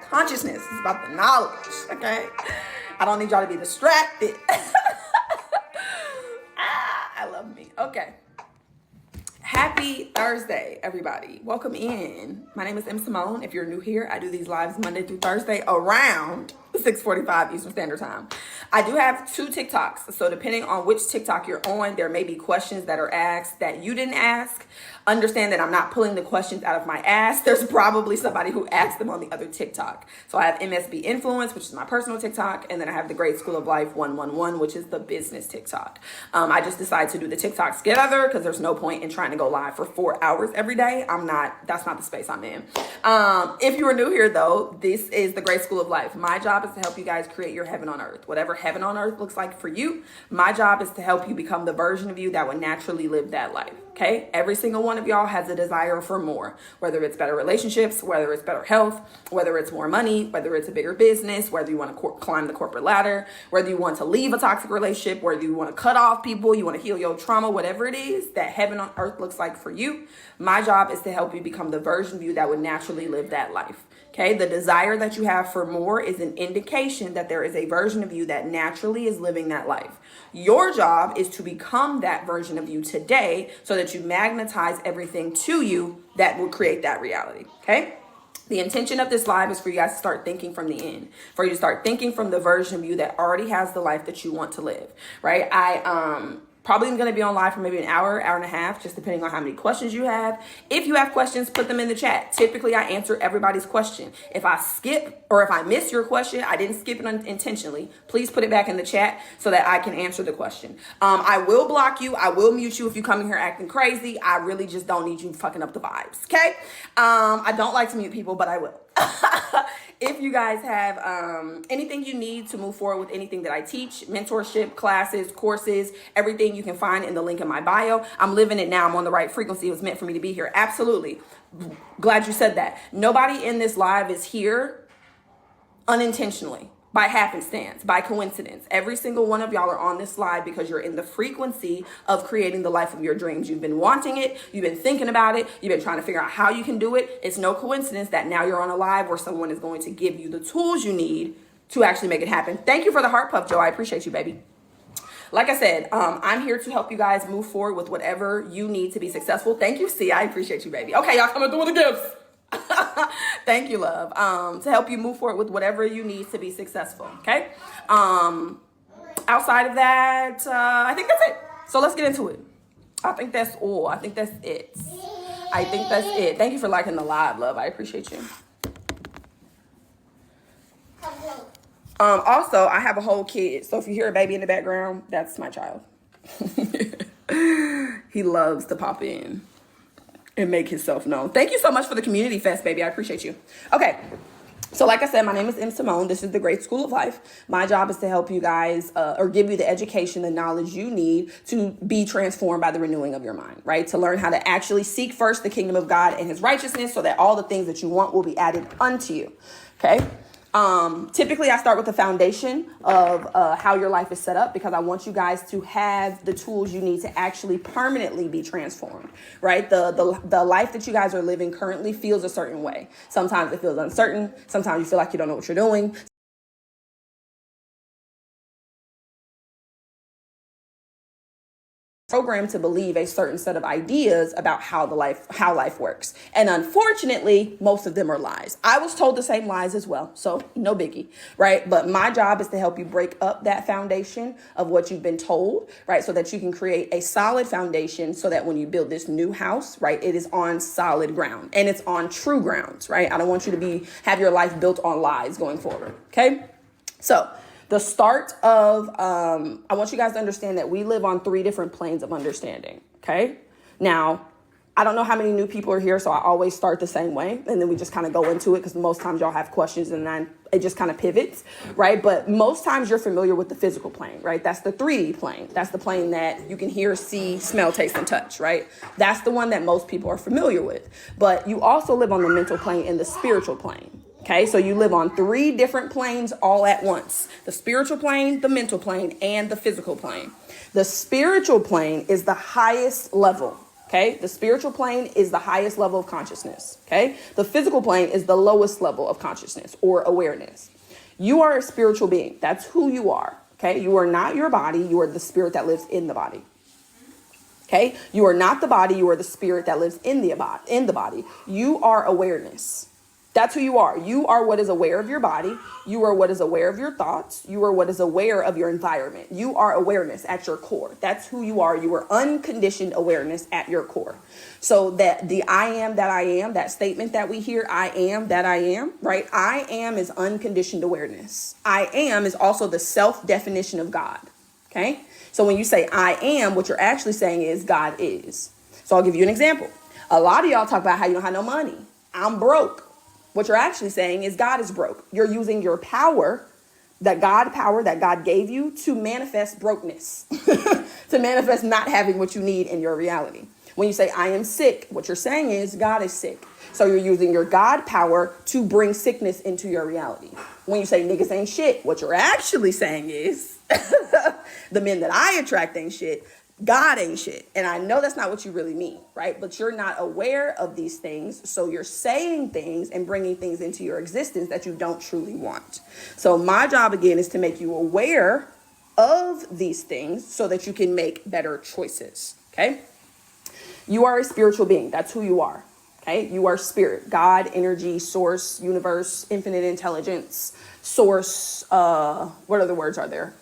consciousness. It's about the knowledge, okay? I don't need y'all to be distracted. I love me. Okay. Happy Thursday, everybody. Welcome in. My name is M. Simone. If you're new here, I do these lives Monday through Thursday around 6:45 Eastern Standard Time. I do have 2 TikToks. So depending on which TikTok you're on, there may be questions that are asked that you didn't ask. Understand that I'm not pulling the questions out of my ass. There's probably somebody who asked them on the other TikTok. So I have msbinfluence, which is my personal TikTok. And then I have the Great School of Life 111, which is the business TikTok. I just decided to do the TikToks together because there's no point in trying to go live for 4 hours every day. That's not the space I'm in. If you are new here though, this is the Great School of Life. My job is to help you guys create your heaven on earth. Whatever heaven on earth looks like for you, my job is to help you become the version of you that would naturally live that life. Okay? Every single one of y'all has a desire for more, whether it's better relationships, whether it's better health, whether it's more money, whether it's a bigger business, whether you want to climb the corporate ladder, whether you want to leave a toxic relationship, whether you want to cut off people, you want to heal your trauma, whatever it is that heaven on earth looks like for you. My job is to help you become the version of you that would naturally live that life. Okay, the desire that you have for more is an indication that there is a version of you that naturally is living that life. Your job is to become that version of you today so that you magnetize everything to you that will create that reality. Okay. The intention of this live is for you guys to start thinking from the end, for you to start thinking from the version of you that already has the life that you want to live, right? Probably going to be on live for maybe an hour, hour and a half, just depending on how many questions you have. If you have questions, put them in the chat. Typically, I answer everybody's question. If I skip or if I miss your question, I didn't skip it intentionally. Please put it back in the chat so that I can answer the question. I will block you. I will mute you if you come in here acting crazy. I really just don't need you fucking up the vibes, okay? I don't like to mute people, but I will. If you guys have anything you need to move forward with anything that I teach, mentorship, classes, courses, everything you can find in the link in my bio. I'm living it now. I'm on the right frequency. It was meant for me to be here. Absolutely. Glad you said that. Nobody in this live is here unintentionally, by happenstance, by coincidence. Every single one of y'all are on this live because you're in the frequency of creating the life of your dreams. You've been wanting it. You've been thinking about it. You've been trying to figure out how you can do it. It's no coincidence that now you're on a live where someone is going to give you the tools you need to actually make it happen. Thank you for the heart puff, Joe. I appreciate you, baby. Like I said, I'm here to help you guys move forward with whatever you need to be successful. Thank you, C. I appreciate you, baby. Okay, y'all coming through with the gifts. Thank you, love. To help you move forward with whatever you need to be successful. Okay. Outside of that, I think that's it. So let's get into it. I think that's all. I think that's it. I think that's it. Thank you for liking the live, love. I appreciate you. Also, I have a whole kid. So if you hear a baby in the background, that's my child. He loves to pop in and make himself known. Thank you so much for the community fest, baby. I appreciate you. Okay. So like I said, my name is M. Simone. This is the Great School of Life. My job is to help you guys or give you the education, the knowledge you need to be transformed by the renewing of your mind, right? To learn how to actually seek first the kingdom of God and his righteousness so that all the things that you want will be added unto you. Okay. Typically I start with the foundation of how your life is set up because I want you guys to have the tools you need to actually permanently be transformed, right? The life that you guys are living currently feels a certain way. Sometimes it feels uncertain. Sometimes you feel like you don't know what you're doing. Programmed to believe a certain set of ideas about how life works. And unfortunately, most of them are lies. I was told the same lies as well, so no biggie, right? But my job is to help you break up that foundation of what you've been told, right? So that you can create a solid foundation so that when you build this new house, right, it is on solid ground and it's on true grounds, right? I don't want you to have your life built on lies going forward, okay? So the start of, I want you guys to understand that we live on 3 different planes of understanding, okay? Now, I don't know how many new people are here, so I always start the same way, and then we just kind of go into it because most times y'all have questions and then it just kind of pivots, right? But most times you're familiar with the physical plane, right? That's the 3D plane. That's the plane that you can hear, see, smell, taste, and touch, right? That's the one that most people are familiar with. But you also live on the mental plane and the spiritual plane. Okay, so you live on 3 different planes all at once. The spiritual plane, the mental plane, and the physical plane. The spiritual plane is the highest level Okay, the spiritual plane is the highest level of consciousness. Okay, the physical plane is the lowest level of consciousness or awareness. You are a spiritual being. That's who you are. Okay, you are not your body. You are the spirit that lives in the body. Okay, you are not the body. You are the spirit that lives in the body. You are awareness. That's who you are. You are what is aware of your body. You are what is aware of your thoughts. You are what is aware of your environment. You are awareness at your core. That's who you are. You are unconditioned awareness at your core. So that the I am that I am, that statement that we hear, I am that I am, right? I am is unconditioned awareness. I am is also the self-definition of God. Okay? So when you say I am, what you're actually saying is God is. So I'll give you an example. A lot of y'all talk about how you don't have no money. I'm broke. What you're actually saying is God is broke. You're using your power that God gave you to manifest brokenness, to manifest not having what you need in your reality. When you say I am sick, what you're saying is God is sick. So you're using your God power to bring sickness into your reality. When you say niggas ain't shit, what you're actually saying is the men that I attract ain't shit. God ain't shit. And I know that's not what you really mean, right? But you're not aware of these things. So you're saying things and bringing things into your existence that you don't truly want. So my job, again, is to make you aware of these things so that you can make better choices. Okay. You are a spiritual being. That's who you are. Okay. You are spirit, God, energy, source, universe, infinite intelligence, source. What other words are there?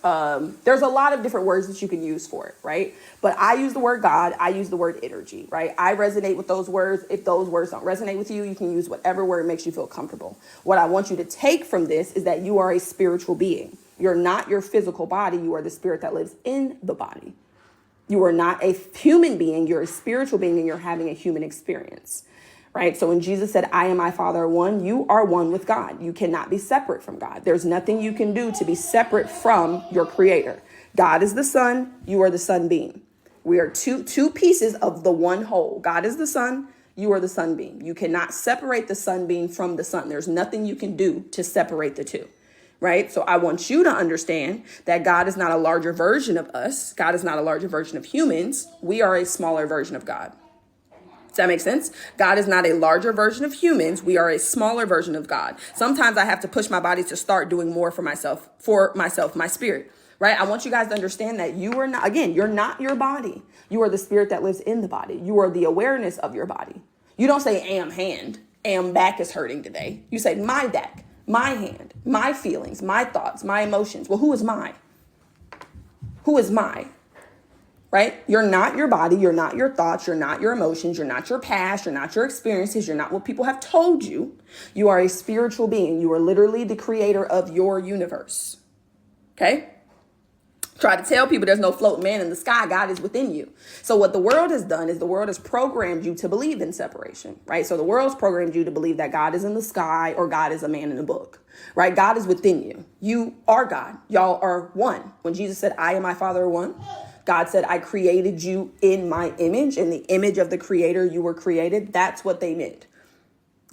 There's a lot of different words that you can use for it, right? But I use the word God. I use the word energy, right? I resonate with those words. If those words don't resonate with you, you can use whatever word makes you feel comfortable. What I want you to take from this is that you are a spiritual being. You're not your physical body. You are the spirit that lives in the body. You are not a human being. You're a spiritual being and you're having a human experience. Right? So when Jesus said, I and my Father are one, you are one with God. You cannot be separate from God. There's nothing you can do to be separate from your creator. God is the sun. You are the sunbeam. We are two pieces of the one whole. God is the sun. You are the sunbeam. You cannot separate the sunbeam from the sun. There's nothing you can do to separate the two. Right? So I want you to understand that God is not a larger version of us. God is not a larger version of humans. We are a smaller version of God. Does that make sense? God is not a larger version of humans. We are a smaller version of God. Sometimes I have to push my body to start doing more for myself, my spirit, right? I want you guys to understand that you are not, again, you're not your body. You are the spirit that lives in the body. You are the awareness of your body. You don't say, am hand, am back is hurting today. You say my back, my hand, my feelings, my thoughts, my emotions. Well, who is my? Who is my? Right? You're not your body. You're not your thoughts. You're not your emotions. You're not your past. You're not your experiences. You're not what people have told you. You are a spiritual being. You are literally the creator of your universe. Okay? Try to tell people there's no floating man in the sky. God is within you. So what the world has done is the world has programmed you to believe in separation, right? So the world's programmed you to believe that God is in the sky or God is a man in a book, right? God is within you. You are God. Y'all are one. When Jesus said, I and my Father are one, God said, I created you in my image, in the image of the creator you were created. That's what they meant.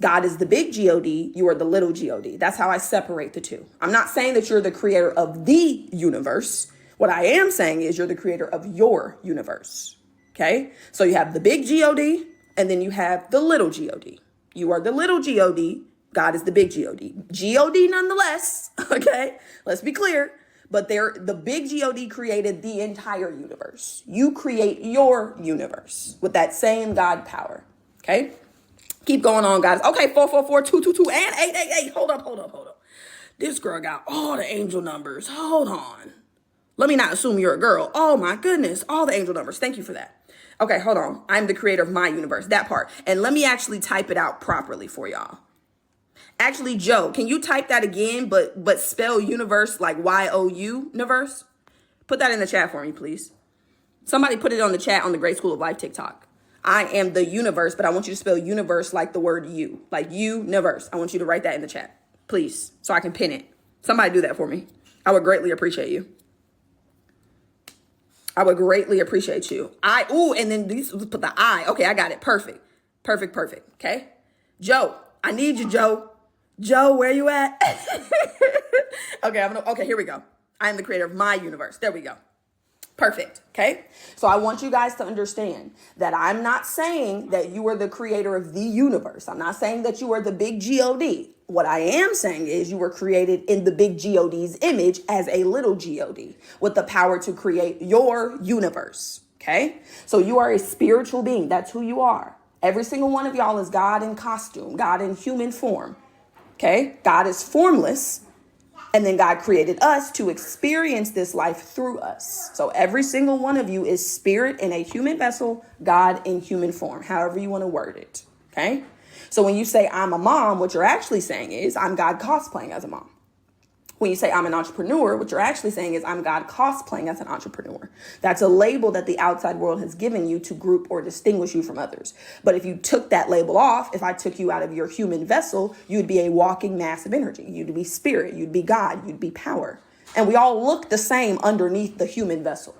God is the big G-O-D, you are the little G-O-D. That's how I separate the two. I'm not saying that you're the creator of the universe. What I am saying is you're the creator of your universe. Okay? So you have the big G-O-D and then you have the little G-O-D. You are the little G-O-D. God is the big G-O-D. G-O-D nonetheless. Okay? Let's be clear. But the big G-O-D created the entire universe. You create your universe with that same God power. Okay? Keep going on, guys. Okay, 444-222 and 888. Hold up. This girl got all the angel numbers. Hold on. Let me not assume you're a girl. Oh my goodness. All the angel numbers. Thank you for that. Okay, hold on. I'm the creator of my universe. That part. And let me actually type it out properly for y'all. Actually, Joe, can you type that again, but spell universe like Y-O-U, universe? Put that in the chat for me, please. Somebody put it on the chat on the Great School of Life TikTok. I am the universe, but I want you to spell universe like the word you, like universe. I want you to write that in the chat, please, so I can pin it. Somebody do that for me. I would greatly appreciate you. I would greatly appreciate you. And then these put the I. Okay, I got it. Perfect. Okay. Joe, I need you, Joe. Joe, where you at? Okay, here we go. I am the creator of my universe. There we go. Perfect. Okay. So I want you guys to understand that I'm not saying that you are the creator of the universe. I'm not saying that you are the big God. What I am saying is you were created in the big God's image as a little God with the power to create your universe. Okay. So you are a spiritual being. That's who you are. Every single one of y'all is God in costume, God in human form. Okay. God is formless. And then God created us to experience this life through us. So every single one of you is spirit in a human vessel, God in human form, however you want to word it. Okay. So when you say I'm a mom, what you're actually saying is I'm God cosplaying as a mom. When you say I'm an entrepreneur, what you're actually saying is I'm God cosplaying as an entrepreneur. That's a label that the outside world has given you to group or distinguish you from others. But if you took that label off, if I took you out of your human vessel, you'd be a walking mass of energy. You'd be spirit, you'd be God, you'd be power. And we all look the same underneath the human vessel.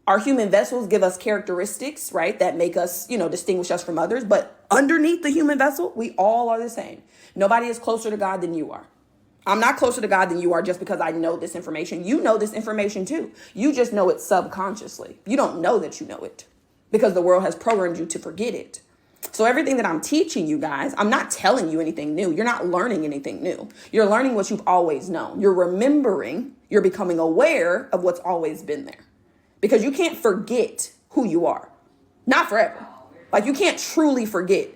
Our human vessels give us characteristics, right, that make us, distinguish us from others. But underneath the human vessel, we all are the same. Nobody is closer to God than you are. I'm not closer to God than you are just because I know this information. You know this information too. You just know it subconsciously. You don't know that you know it because the world has programmed you to forget it. So everything that I'm teaching you guys, I'm not telling you anything new. You're not learning anything new. You're learning what you've always known. You're remembering, you're becoming aware of what's always been there because you can't forget who you are. Not forever. Like you can't truly forget.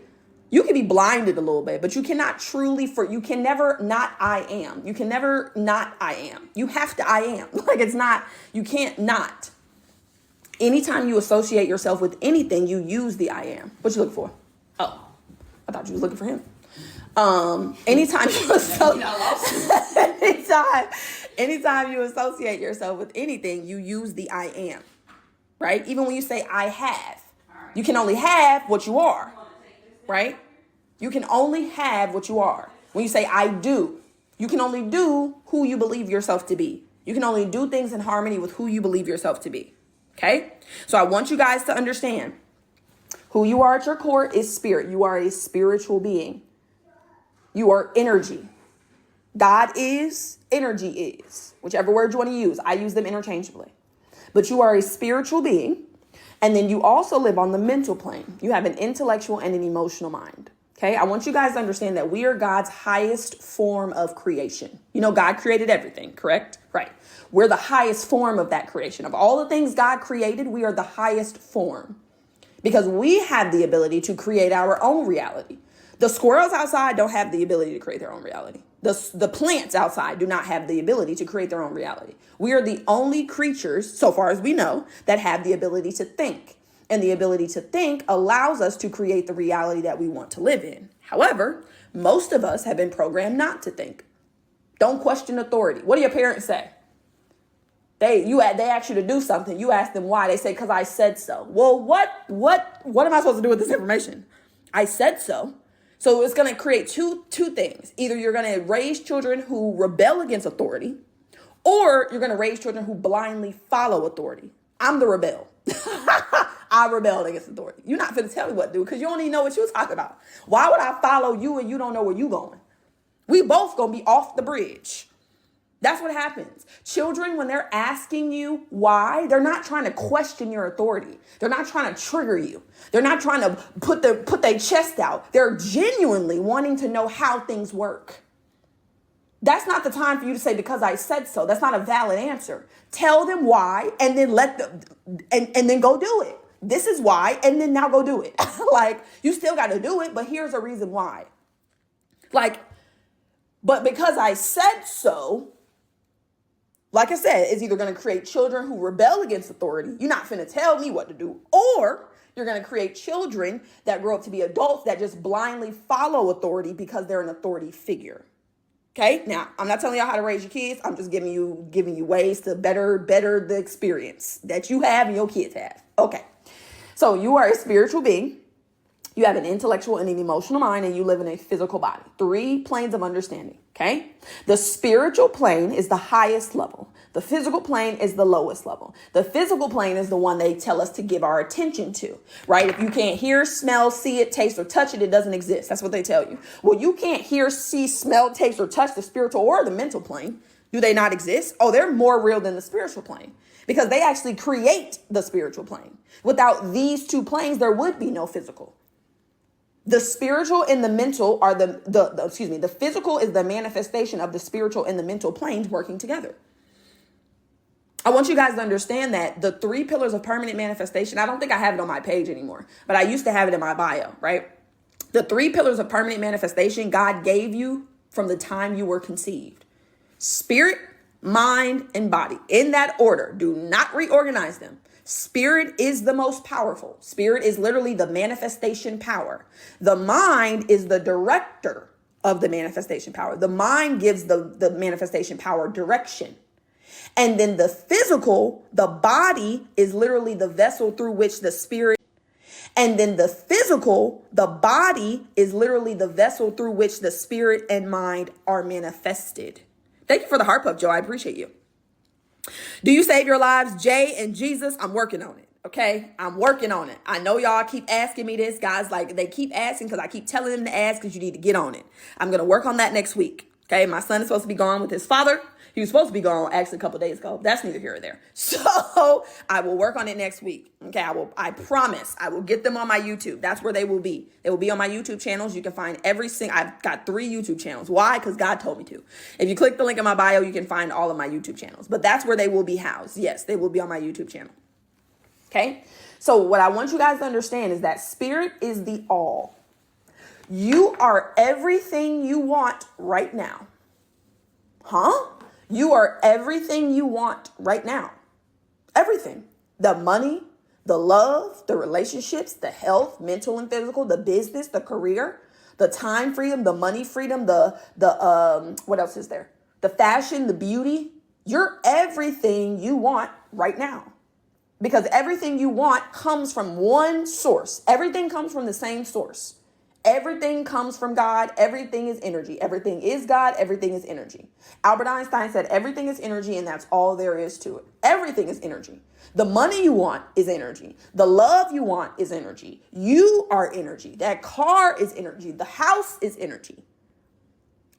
You can be blinded a little bit, but you cannot truly you can never not I am. You can never not I am. You have to I am. Like it's not, you can't not. Anytime you associate yourself with anything, you use the I am. What you looking for? Oh, I thought you was looking for him. Anytime you associate yourself with anything, you use the I am, right? Even when you say I have, you can only have what you are. Right? You can only have what you are. When you say I do, you can only do who you believe yourself to be. You can only do things in harmony with who you believe yourself to be. Okay? So I want you guys to understand who you are at your core is spirit. You are a spiritual being. You are energy. God is, energy is. Whichever word you want to use. I use them interchangeably. But you are a spiritual being. And then you also live on the mental plane. You have an intellectual and an emotional mind. Okay, I want you guys to understand that we are God's highest form of creation. God created everything, correct? Right. We're the highest form of that creation. Of all the things God created, we are the highest form because we have the ability to create our own reality. The squirrels outside don't have the ability to create their own reality. The plants outside do not have the ability to create their own reality. We are the only creatures, so far as we know, that have the ability to think. And the ability to think allows us to create the reality that we want to live in. However, most of us have been programmed not to think. Don't question authority. What do your parents say? They ask you to do something. You ask them why. They say, because I said so. Well, what am I supposed to do with this information? I said so. So it's going to create two things. Either you're going to raise children who rebel against authority, or you're going to raise children who blindly follow authority. I'm the rebel. I rebelled against authority. You're not going to tell me what to do because you don't even know what you're talking about. Why would I follow you and you don't know where you're going? We both going to be off the bridge. That's what happens. Children, when they're asking you why, they're not trying to question your authority. They're not trying to trigger you. They're not trying to put their chest out. They're genuinely wanting to know how things work. That's not the time for you to say, because I said so. That's not a valid answer. Tell them why and then let them and then go do it. This is why, and then now go do it. Like, you still got to do it, but here's a reason why. But because I said so, like I said, it's either going to create children who rebel against authority. You're not finna tell me what to do. Or you're going to create children that grow up to be adults that just blindly follow authority because they're an authority figure. Okay, now I'm not telling y'all how to raise your kids. I'm just giving you ways to better the experience that you have and your kids have. Okay, so you are a spiritual being. You have an intellectual and an emotional mind, and you live in a physical body. 3 planes of understanding, okay? The spiritual plane is the highest level. The physical plane is the lowest level. The physical plane is the one they tell us to give our attention to, right? If you can't hear, smell, see it, taste, or touch it, it doesn't exist. That's what they tell you. Well, you can't hear, see, smell, taste, or touch the spiritual or the mental plane. Do they not exist? Oh, they're more real than the spiritual plane because they actually create the spiritual plane. Without these two planes, there would be no physical. The spiritual and the mental are the physical is the manifestation of the spiritual and the mental planes working together. I want you guys to understand that the 3 pillars of permanent manifestation, I don't think I have it on my page anymore, but I used to have it in my bio, right? The 3 pillars of permanent manifestation God gave you from the time you were conceived. Spirit, mind, and body. In that order. Do not reorganize them. Spirit is the most powerful. Spirit is literally the manifestation power. The mind is the director of the manifestation power. The mind gives the manifestation power direction. And then the physical, the body is literally the vessel through which the spirit. And then the physical, the body is literally the vessel through which the spirit and mind are manifested. Thank you for the heart puff, Joe. I appreciate you. Do you save your lives? Jay and Jesus, I'm working on it. Okay, I'm working on it. I know y'all keep asking me this, guys. Like they keep asking because I keep telling them to ask because you need to get on it. I'm going to work on that next week. Okay, my son is supposed to be gone with his father. He was supposed to be gone actually a couple of days ago. That's neither here or there. So I will work on it next week. Okay, I promise I will get them on my YouTube. That's where they will be. They will be on my YouTube channels. You can find I've got 3 YouTube channels. Why? Because God told me to. If you click the link in my bio, you can find all of my YouTube channels. But that's where they will be housed. Yes, they will be on my YouTube channel. Okay, so what I want you guys to understand is that spirit is the all. You are everything you want right now. Huh? You are everything you want right now. Everything. The money, the love, the relationships, the health, mental and physical, the business, the career, the time freedom, the money freedom, what else is there? The fashion, the beauty. You're everything you want right now. Because everything you want comes from one source. Everything comes from the same source. Everything comes from God. Everything is energy. Everything is God. Everything is energy. Albert Einstein said everything is energy and that's all there is to it. Everything is energy. The money you want is energy. The love you want is energy. You are energy. That car is energy. The house is energy.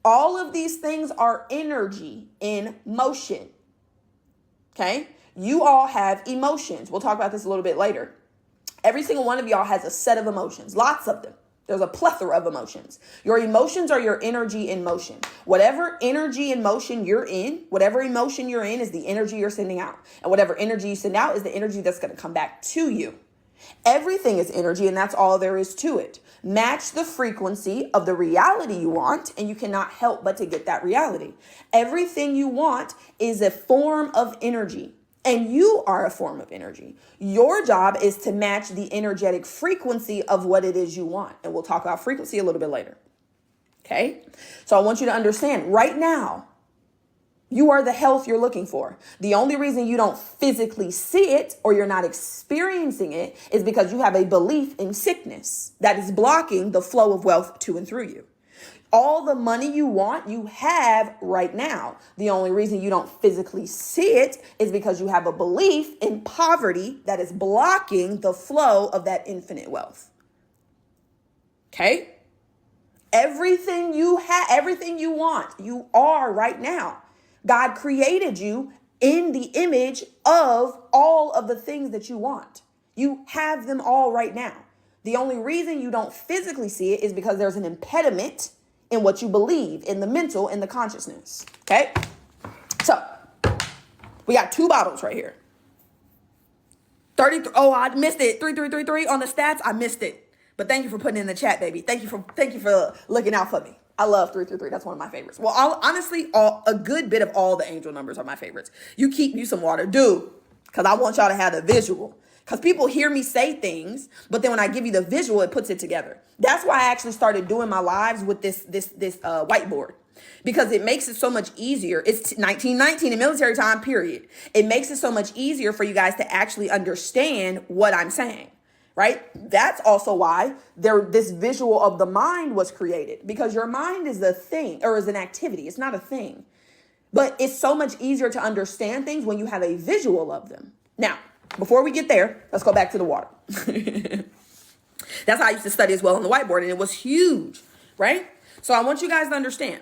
All of these things are energy in motion. Okay? You all have emotions. We'll talk about this a little bit later. Every single one of y'all has a set of emotions, lots of them. There's a plethora of emotions. Your emotions are your energy in motion. Whatever energy in motion you're in, whatever emotion you're in is the energy you're sending out. And whatever energy you send out is the energy that's going to come back to you. Everything is energy and that's all there is to it. Match the frequency of the reality you want and you cannot help but to get that reality. Everything you want is a form of energy. And you are a form of energy. Your job is to match the energetic frequency of what it is you want. And we'll talk about frequency a little bit later. Okay? So I want you to understand right now, you are the health you're looking for. The only reason you don't physically see it or you're not experiencing it is because you have a belief in sickness that is blocking the flow of wealth to and through you. All the money you want, you have right now. The only reason you don't physically see it is because you have a belief in poverty that is blocking the flow of that infinite wealth. Okay? Everything you have, everything you want, you are right now. God created you in the image of all of the things that you want. You have them all right now. The only reason you don't physically see it is because there's an impediment in what you believe, in the mental, in the consciousness. Okay? So, we got 2 bottles right here. 33. Oh, I missed it. 3333 on the stats. I missed it. But thank you for putting it in the chat, baby. Thank you for looking out for me. I love 333. That's one of my favorites. Well, honestly, a good bit of all the angel numbers are my favorites. You keep you some water, do, because I want y'all to have the visual. Because people hear me say things, but then when I give you the visual, it puts it together. That's why I actually started doing my lives with this whiteboard. Because it makes it so much easier. It's 1919 in military time, period. It makes it so much easier for you guys to actually understand what I'm saying, right? That's also why this visual of the mind was created. Because your mind is a thing, or is an activity. It's not a thing. But it's so much easier to understand things when you have a visual of them. Now, before we get there, let's go back to the water. That's how I used to study as well on the whiteboard, and it was huge, right? So I want you guys to understand.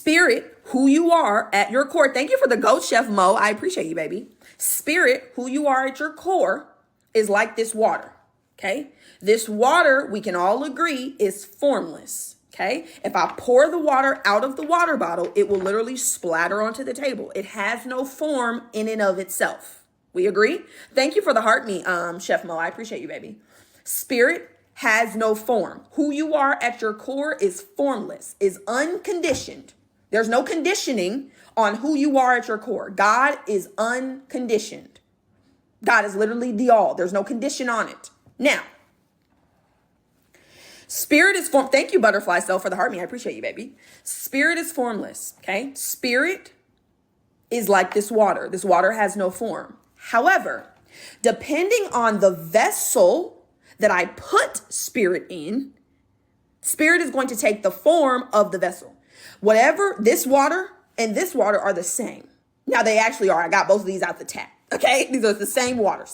Spirit, who you are at your core. Thank you for the goat, Chef Mo. I appreciate you, baby. Spirit, who you are at your core, is like this water. Okay. This water, we can all agree, is formless. Okay. If I pour the water out of the water bottle, it will literally splatter onto the table. It has no form in and of itself. We agree? Thank you for the heart me, Chef Mo. I appreciate you, baby. Spirit has no form. Who you are at your core is formless, is unconditioned. There's no conditioning on who you are at your core. God is unconditioned. God is literally the all. There's no condition on it. Now, spirit is form. Thank you, Butterfly Self, for the heart me. I appreciate you, baby. Spirit is formless. Okay. Spirit is like this water. This water has no form. However, depending on the vessel that I put spirit in, spirit is going to take the form of the vessel. Whatever, this water and this water are the same. Now they actually are. I got both of these out the tap. Okay. These are the same water.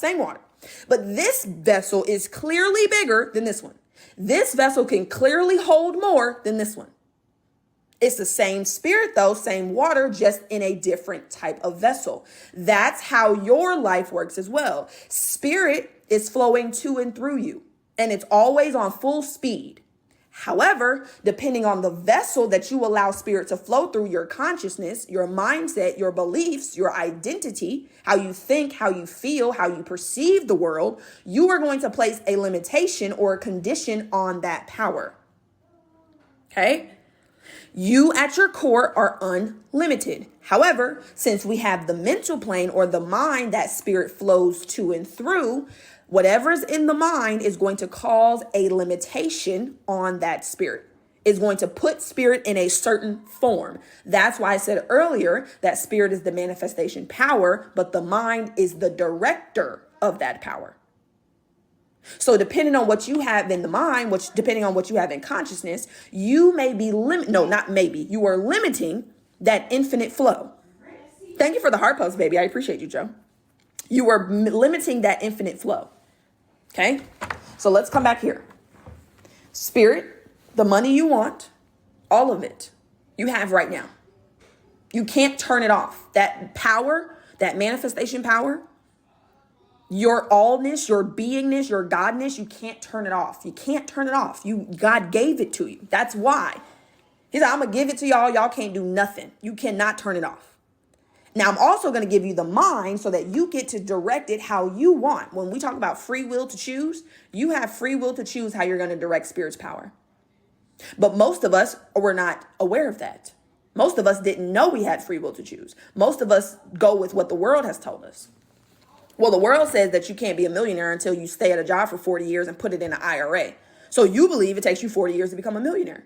But this vessel is clearly bigger than this one. This vessel can clearly hold more than this one. It's the same spirit though, same water, just in a different type of vessel. That's how your life works as well. Spirit is flowing to and through you, and it's always on full speed. However, depending on the vessel that you allow spirit to flow through, your consciousness, your mindset, your beliefs, your identity, how you think, how you feel, how you perceive the world, you are going to place a limitation or a condition on that power. Okay? You at your core are unlimited. However, since we have the mental plane or the mind that spirit flows to and through, whatever's in the mind is going to cause a limitation on that spirit. Is going to put spirit in a certain form. That's why I said earlier that spirit is the manifestation power, but the mind is the director of that power. So depending on what you have in the mind, depending on what you have in consciousness, you may be you are limiting that infinite flow. Thank you for the heart post, baby. I appreciate you, Joe. You are limiting that infinite flow. Okay. So let's come back here. Spirit, the money you want, all of it, you have right now. You can't turn it off. That power, that manifestation power, your allness, your beingness, your godness, you can't turn it off. You can't turn it off. God gave it to you. That's why. He said, I'm going to give it to y'all. Y'all can't do nothing. You cannot turn it off. Now, I'm also going to give you the mind so that you get to direct it how you want. When we talk about free will to choose, you have free will to choose how you're going to direct spirit's power. But most of us were not aware of that. Most of us didn't know we had free will to choose. Most of us go with what the world has told us. Well, the world says that you can't be a millionaire until you stay at a job for 40 years and put it in an IRA. So you believe it takes you 40 years to become a millionaire.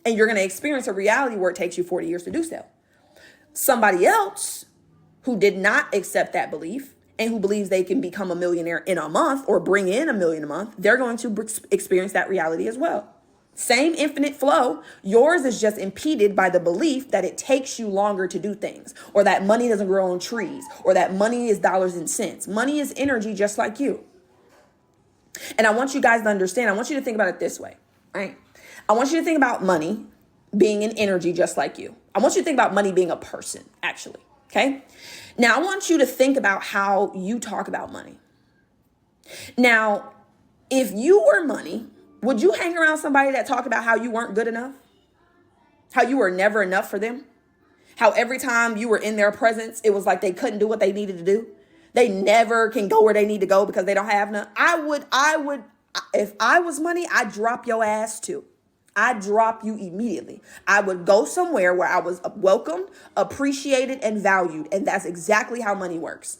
And you're going to experience a reality where it takes you 40 years to do so. Somebody else who did not accept that belief and who believes they can become a millionaire in a month or bring in $1 million a month, they're going to experience that reality as well. Same infinite flow. Yours is just impeded by the belief that it takes you longer to do things, or that money doesn't grow on trees, or that money is dollars and cents. Money is energy just like you. And I want you guys to understand, I want you to think about it this way, right? I want you to think about money being an energy just like you. I want you to think about money being a person, actually, okay? Now, I want you to think about how you talk about money. Now, if you were money, would you hang around somebody that talked about how you weren't good enough? How you were never enough for them? How every time you were in their presence, it was like they couldn't do what they needed to do? They never can go where they need to go because they don't have none. I would, if I was money, I'd drop your ass too. I'd drop you immediately. I would go somewhere where I was welcomed, appreciated, and valued. And that's exactly how money works.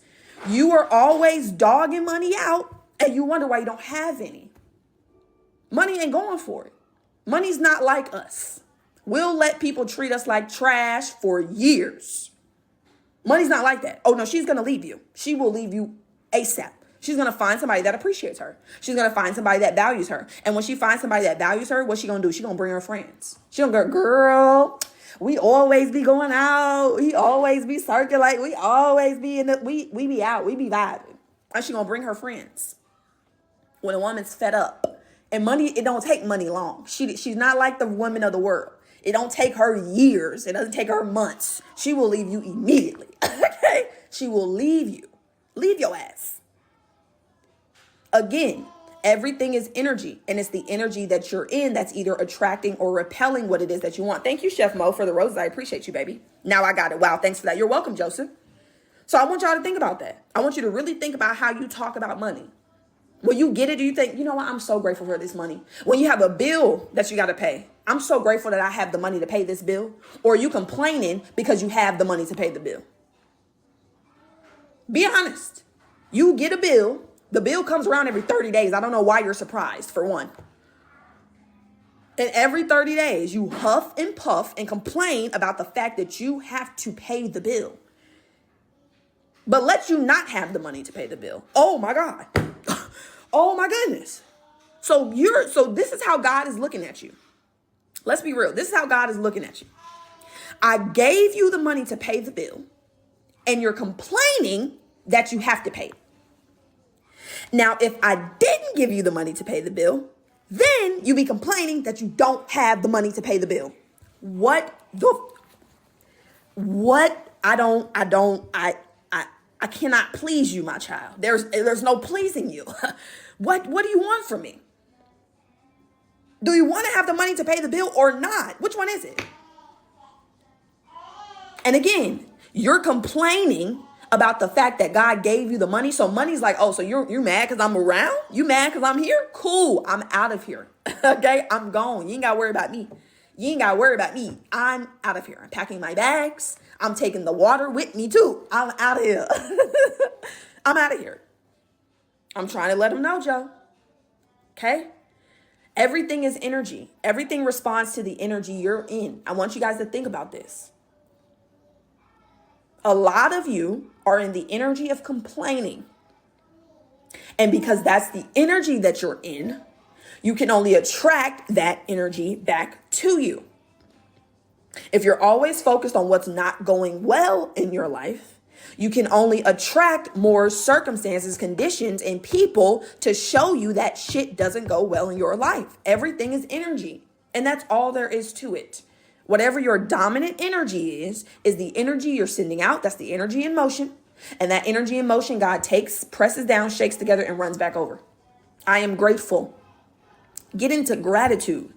You are always dogging money out and you wonder why you don't have any. Money ain't going for it. Money's not like us. We'll let people treat us like trash for years. Money's not like that. Oh no, she's going to leave you. She will leave you ASAP. She's going to find somebody that appreciates her. She's going to find somebody that values her. And when she finds somebody that values her, what's she going to do? She's going to bring her friends. She's going to go, girl, we always be going out. We always be circulating. We always be we be out. We be vibing. And she's going to bring her friends. When a woman's fed up. And money, it don't take money long. She's not like the women of the world. It don't take her years. It doesn't take her months. She will leave you immediately. Okay? She will leave you. Leave your ass. Again, everything is energy, and it's the energy that you're in that's either attracting or repelling what it is that you want. Thank you, Chef Mo, for the roses. I appreciate you, baby. Now I got it. Wow, thanks for that. You're welcome, Joseph. So I want y'all to think about that. I want you to really think about how you talk about money. When you get it, do you think, you know what, I'm so grateful for this money? When you have a bill that you got to pay, I'm so grateful that I have the money to pay this bill. Or are you complaining because you have the money to pay the bill? Be honest. You get a bill. The bill comes around every 30 days. I don't know why you're surprised, for one. And every 30 days, you huff and puff and complain about the fact that you have to pay the bill. But let you not have the money to pay the bill. Oh my God. Oh my goodness. So this is how God is looking at you. Let's be real. This is how God is looking at you. I gave you the money to pay the bill, and you're complaining that you have to pay it. Now, if I didn't give you the money to pay the bill, then you be complaining that you don't have the money to pay the bill. I cannot please you, my child. There's no pleasing you. What do you want from me? Do you want to have the money to pay the bill or not? Which one is it? And again, you're complaining about the fact that God gave you the money. So money's like, oh, so you're mad because I'm around? You mad because I'm here? Cool. I'm out of here. Okay, I'm gone. You ain't got to worry about me. You ain't got to worry about me. I'm out of here. I'm packing my bags. I'm taking the water with me too. I'm out of here. I'm out of here. I'm trying to let them know, Joe. Okay? Everything is energy. Everything responds to the energy you're in. I want you guys to think about this. A lot of you are in the energy of complaining. And because that's the energy that you're in, you can only attract that energy back to you. If you're always focused on what's not going well in your life, you can only attract more circumstances, conditions, and people to show you that shit doesn't go well in your life. Everything is energy, and that's all there is to it. Whatever your dominant energy is the energy you're sending out. That's the energy in motion. And that energy in motion, God takes, presses down, shakes together, and runs back over. I am grateful. Get into gratitude.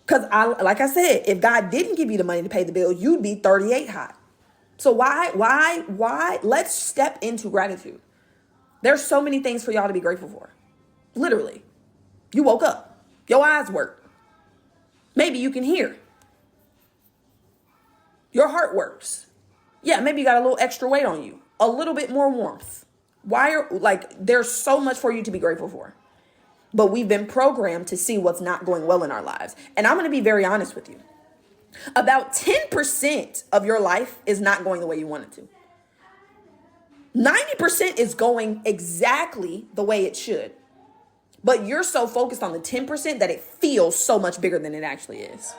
Because like I said, if God didn't give you the money to pay the bill, you'd be 38 hot. So why? Let's step into gratitude. There's so many things for y'all to be grateful for. Literally. You woke up. Your eyes work. Maybe you can hear. Your heart works. Yeah, maybe you got a little extra weight on you. A little bit more warmth. There's so much for you to be grateful for. But we've been programmed to see what's not going well in our lives. And I'm going to be very honest with you. About 10% of your life is not going the way you want it to. 90% is going exactly the way it should. But you're so focused on the 10% that it feels so much bigger than it actually is.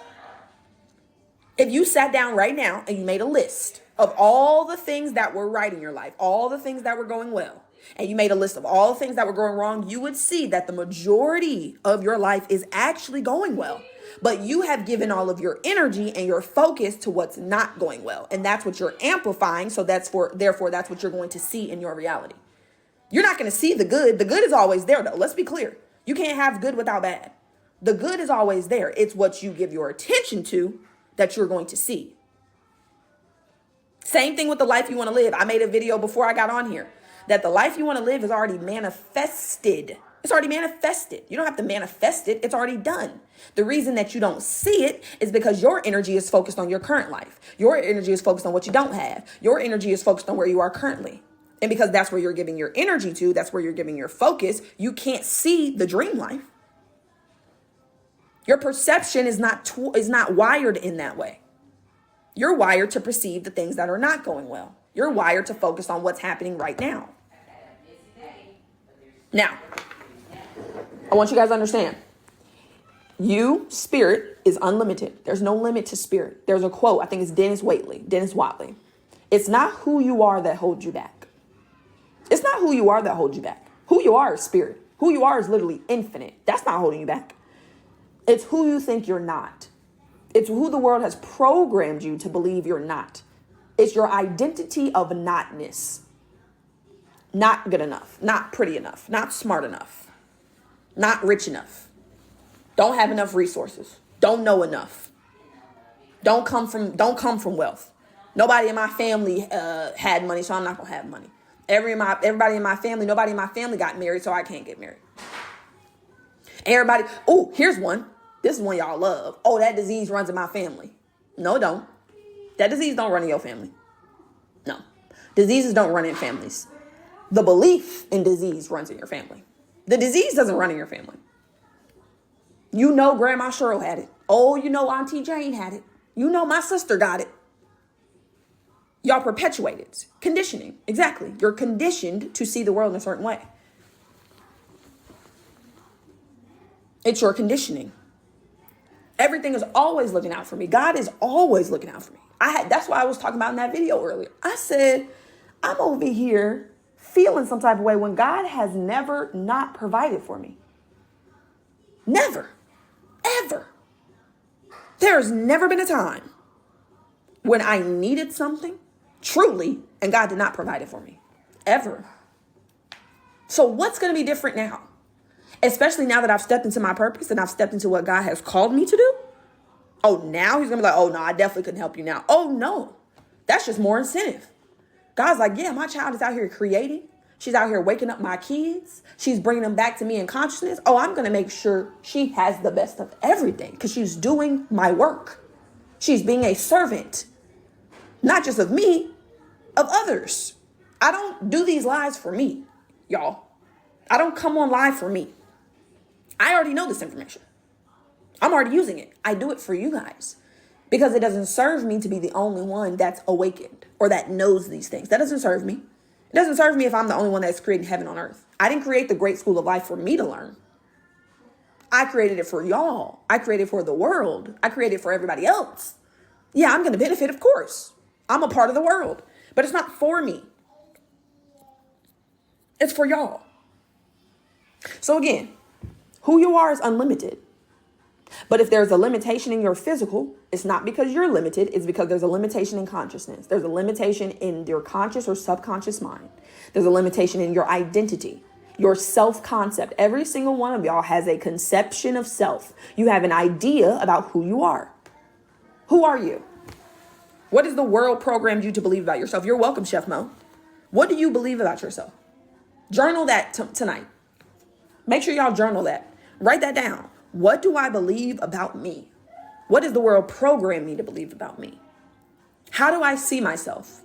If you sat down right now and you made a list of all the things that were right in your life, all the things that were going well, and you made a list of all the things that were going wrong, you would see that the majority of your life is actually going well. But you have given all of your energy and your focus to what's not going well. And that's what you're amplifying. So therefore, that's what you're going to see in your reality. You're not going to see the good. The good is always there, though. Let's be clear. You can't have good without bad. The good is always there. It's what you give your attention to that you're going to see. Same thing with the life you want to live. I made a video before I got on here that the life you want to live is already manifested. It's already manifested. You don't have to manifest it. It's already done. The reason that you don't see it is because your energy is focused on your current life. Your energy is focused on what you don't have. Your energy is focused on where you are currently. And because that's where you're giving your energy to, that's where you're giving your focus, you can't see the dream life. Your perception is not wired in that way. You're wired to perceive the things that are not going well. You're wired to focus on what's happening right now. Now, I want you guys to understand. You, spirit, is unlimited. There's no limit to spirit. There's a quote. I think it's Dennis Watley. It's not who you are that holds you back. It's not who you are that holds you back. Who you are is spirit. Who you are is literally infinite. That's not holding you back. It's who you think you're not. It's who the world has programmed you to believe you're not. It's your identity of notness. Not good enough, not pretty enough, not smart enough, not rich enough, don't have enough resources, don't know enough, don't come from wealth. Nobody in my family had money, so I'm not gonna have money. Everybody in my family, nobody in my family got married, so I can't get married. Everybody, oh, here's one. This is one y'all love. Oh, that disease runs in my family. No, it don't. That disease don't run in your family. No. Diseases don't run in families. The belief in disease runs in your family. The disease doesn't run in your family. You know Grandma Cheryl had it. Oh, you know Auntie Jane had it. You know my sister got it. Y'all perpetuate it. Conditioning. Exactly. You're conditioned to see the world in a certain way. It's your conditioning. Everything is always looking out for me. God is always looking out for me. That's why I was talking about in that video earlier. I said, I'm over here feeling some type of way when God has never not provided for me. Never, ever. There's never been a time when I needed something truly and God did not provide it for me. Ever. So what's going to be different now? Especially now that I've stepped into my purpose and I've stepped into what God has called me to do. Oh, now he's going to be like, oh, no, I definitely couldn't help you now. Oh, no, that's just more incentive. God's like, yeah, my child is out here creating. She's out here waking up my kids. She's bringing them back to me in consciousness. Oh, I'm going to make sure she has the best of everything because she's doing my work. She's being a servant, not just of me, of others. I don't do these lives for me, y'all. I don't come on live for me. I already know this information. I'm already using it. I do it for you guys because it doesn't serve me to be the only one that's awakened or that knows these things. That doesn't serve me. It doesn't serve me if I'm the only one that's creating heaven on earth. I didn't create the great school of life for me to learn. I created it for y'all. I created it for the world. I created it for everybody else. Yeah, I'm going to benefit, of course. I'm a part of the world, but it's not for me. It's for y'all. So again, who you are is unlimited. But if there's a limitation in your physical, it's not because you're limited. It's because there's a limitation in consciousness. There's a limitation in your conscious or subconscious mind. There's a limitation in your identity, your self-concept. Every single one of y'all has a conception of self. You have an idea about who you are. Who are you? What has the world programmed you to believe about yourself? You're welcome, Chef Mo. What do you believe about yourself? Journal that tonight. Make sure y'all journal that. Write that down. What do I believe about me? What does the world program me to believe about me? How do I see myself?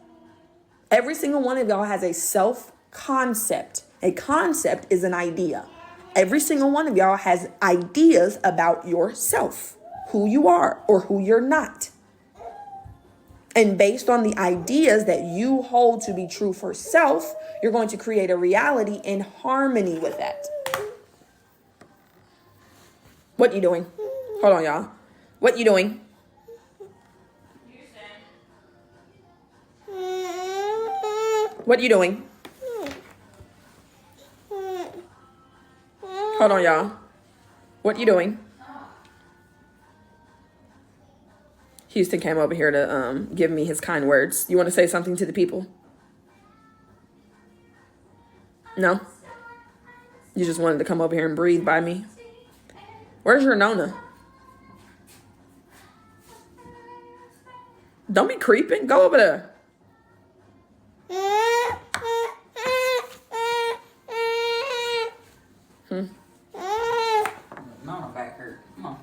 Every single one of y'all has a self-concept. A concept is an idea. Every single one of y'all has ideas about yourself, who you are or who you're not. And based on the ideas that you hold to be true for self, you're going to create a reality in harmony with that. What you doing? Hold on, y'all. What you doing? What you doing? Hold on, y'all. What you doing? Houston came over here to give me his kind words. You want to say something to the people? No? You just wanted to come over here and breathe by me? Where's your Nona? Don't be creeping. Go over there. Nona back hurt. Come on.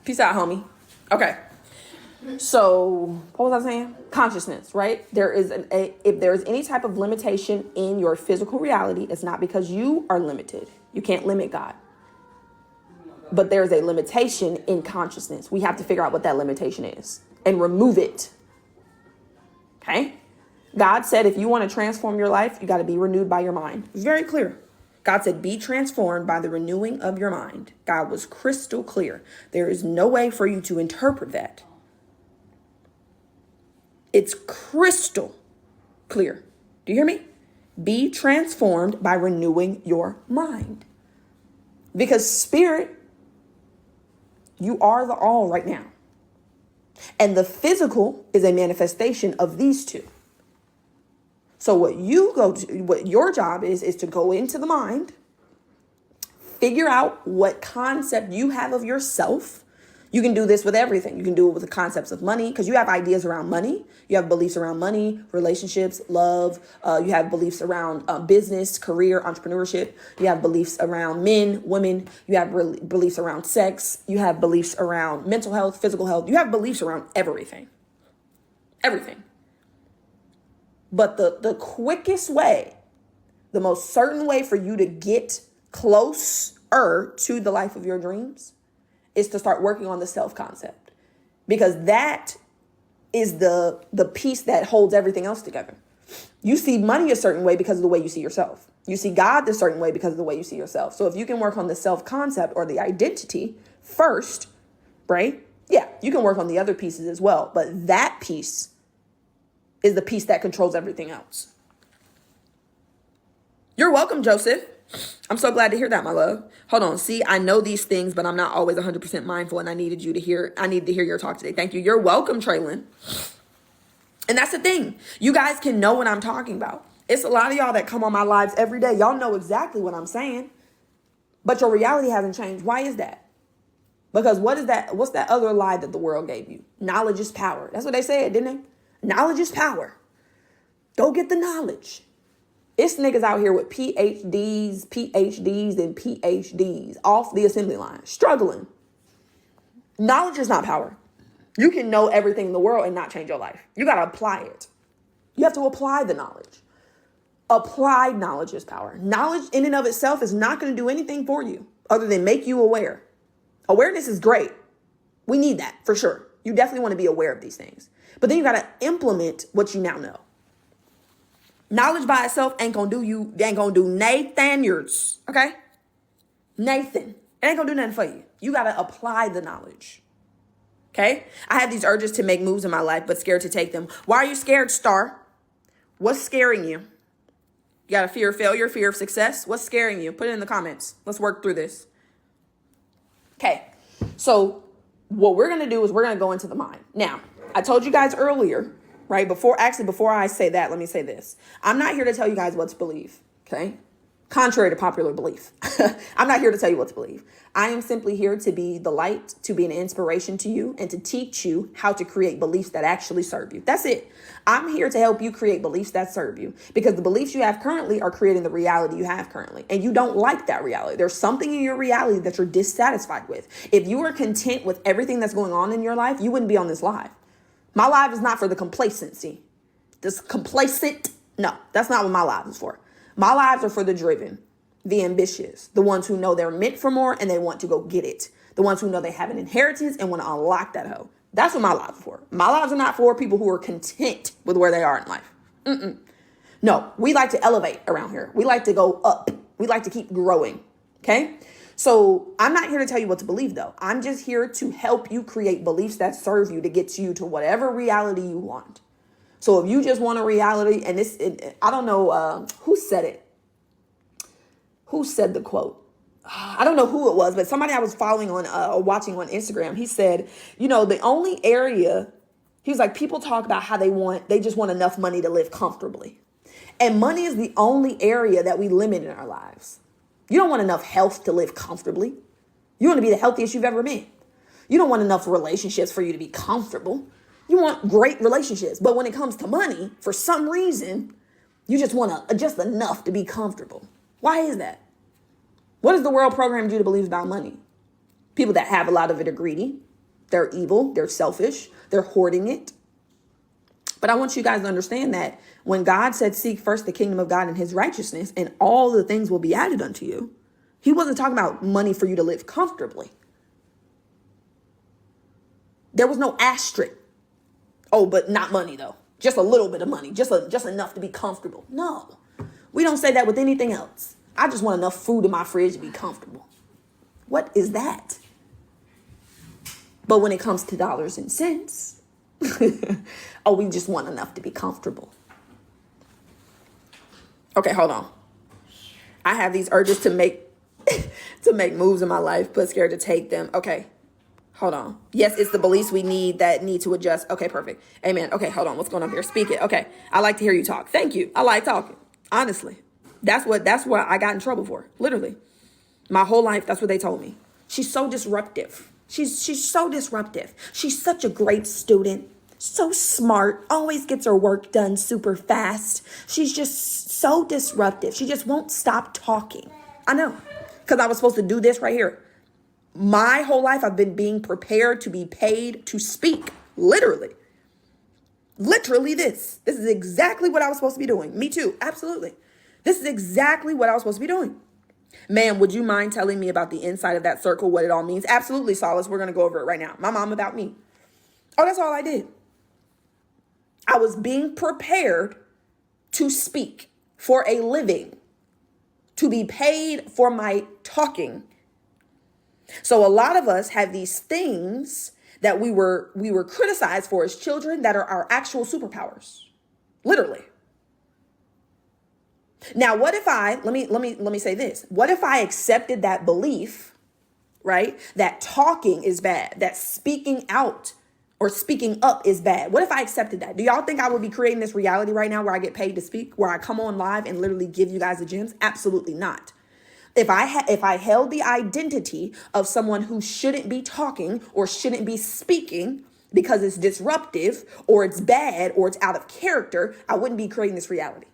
Peace out, homie. Okay. So, what was I saying? Consciousness, right? There is if there is any type of limitation in your physical reality, it's not because you are limited. You can't limit God. But there's a limitation in consciousness. We have to figure out what that limitation is and remove it. Okay? God said if you want to transform your life, you got to be renewed by your mind. It's very clear. God said, be transformed by the renewing of your mind. God was crystal clear. There is no way for you to interpret that. It's crystal clear. Do you hear me? Be transformed by renewing your mind. Because spirit, you are the all right now. And the physical is a manifestation of these two. So what your job is to go into the mind, figure out what concept you have of yourself. You can do this with everything. You can do it with the concepts of money because you have ideas around money. You have beliefs around money, relationships, love. You have beliefs around business, career, entrepreneurship. You have beliefs around men, women. You have beliefs around sex. You have beliefs around mental health, physical health. You have beliefs around everything. Everything. But the quickest way, the most certain way for you to get closer to the life of your dreams is to start working on the self-concept, because that is the piece that holds everything else together. You see money a certain way because of the way you see yourself. You see God a certain way because of the way you see yourself. So if you can work on the self-concept or the identity first, right? Yeah, you can work on the other pieces as well. But that piece is the piece that controls everything else. You're welcome, Joseph. I'm so glad to hear that, my love. Hold on. See, I know these things, but I'm not always 100% mindful, and I needed to hear your talk today. Thank you. You're welcome, Traylon. And that's the thing. You guys can know what I'm talking about. It's a lot of y'all that come on my lives every day. Y'all know exactly what I'm saying, but your reality hasn't changed. Why is that? Because what's that other lie that the world gave you? Knowledge is power. That's what they said, didn't they? Knowledge is power. Go get the knowledge. It's niggas out here with PhDs, and PhDs off the assembly line, struggling. Knowledge is not power. You can know everything in the world and not change your life. You got to apply it. You have to apply the knowledge. Applied knowledge is power. Knowledge in and of itself is not going to do anything for you other than make you aware. Awareness is great. We need that for sure. You definitely want to be aware of these things. But then you got to implement what you now know. Knowledge by itself ain't gonna do Nathaniels, okay? Nathan, it ain't gonna do nothing for you. You gotta apply the knowledge, okay? I have these urges to make moves in my life, but scared to take them. Why are you scared, Star? What's scaring you? You got a fear of failure, fear of success? What's scaring you? Put it in the comments. Let's work through this. Okay, so what we're gonna do is we're gonna go into the mind. Now, I told you guys earlier, right? Before I say that, let me say this. I'm not here to tell you guys what to believe, okay? Contrary to popular belief. I'm not here to tell you what to believe. I am simply here to be the light, to be an inspiration to you, and to teach you how to create beliefs that actually serve you. That's it. I'm here to help you create beliefs that serve you, because the beliefs you have currently are creating the reality you have currently, and you don't like that reality. There's something in your reality that you're dissatisfied with. If you were content with everything that's going on in your life, you wouldn't be on this live. My live is not for the complacency. No, that's not what my live is for. My lives are for the driven, the ambitious, the ones who know they're meant for more and they want to go get it. The ones who know they have an inheritance and want to unlock that hoe. That's what my lives are for. My lives are not for people who are content with where they are in life. No, we like to elevate around here. We like to go up. We like to keep growing. Okay? So I'm not here to tell you what to believe, though. I'm just here to help you create beliefs that serve you to get you to whatever reality you want. So if you just want a reality, and I don't know who said it. Who said the quote? I don't know who it was, but somebody I was following on watching on Instagram, he said, the only area, he was like, people talk about how they just want enough money to live comfortably. And money is the only area that we limit in our lives. You don't want enough health to live comfortably. You want to be the healthiest you've ever been. You don't want enough relationships for you to be comfortable. You want great relationships. But when it comes to money, for some reason, you just want just enough to be comfortable. Why is that? What does the world program you to believe about money? People that have a lot of it are greedy. They're evil. They're selfish. They're hoarding it. But I want you guys to understand that when God said, seek first the kingdom of God and his righteousness, and all the things will be added unto you, he wasn't talking about money for you to live comfortably. There was no asterisk. Oh, but not money, though. Just a little bit of money. Just enough to be comfortable. No, we don't say that with anything else. I just want enough food in my fridge to be comfortable. What is that? But when it comes to dollars and cents, we just want enough to be comfortable. Okay, hold on. I have these urges to make to make moves in my life, but scared to take them. Okay. Hold on. Yes, it's the beliefs we need that need to adjust. Okay, perfect. Amen. Okay, hold on. What's going on here? Speak it. Okay. I like to hear you talk. Thank you. I like talking. Honestly. That's what I got in trouble for. Literally. My whole life, that's what they told me. She's so disruptive. She's so disruptive. She's such a great student. So smart. Always gets her work done super fast. She's just so disruptive. She just won't stop talking. I know. Because I was supposed to do this right here. My whole life, I've been being prepared to be paid to speak. Literally. Literally this. This is exactly what I was supposed to be doing. Me too. Absolutely. This is exactly what I was supposed to be doing. Ma'am, would you mind telling me about the inside of that circle, what it all means? Absolutely, Solace. We're going to go over it right now. My mom about me. Oh, that's all I did. I was being prepared to speak for a living, to be paid for my talking. So a lot of us have these things that we were criticized for as children that are our actual superpowers. Literally. Now, what if let me say this. What if I accepted that belief, right? That talking is bad, that speaking out or speaking up is bad. What if I accepted that? Do y'all think I would be creating this reality right now where I get paid to speak, where I come on live and literally give you guys the gems? Absolutely not. If I held the identity of someone who shouldn't be talking or shouldn't be speaking because it's disruptive or it's bad or it's out of character, I wouldn't be creating this reality.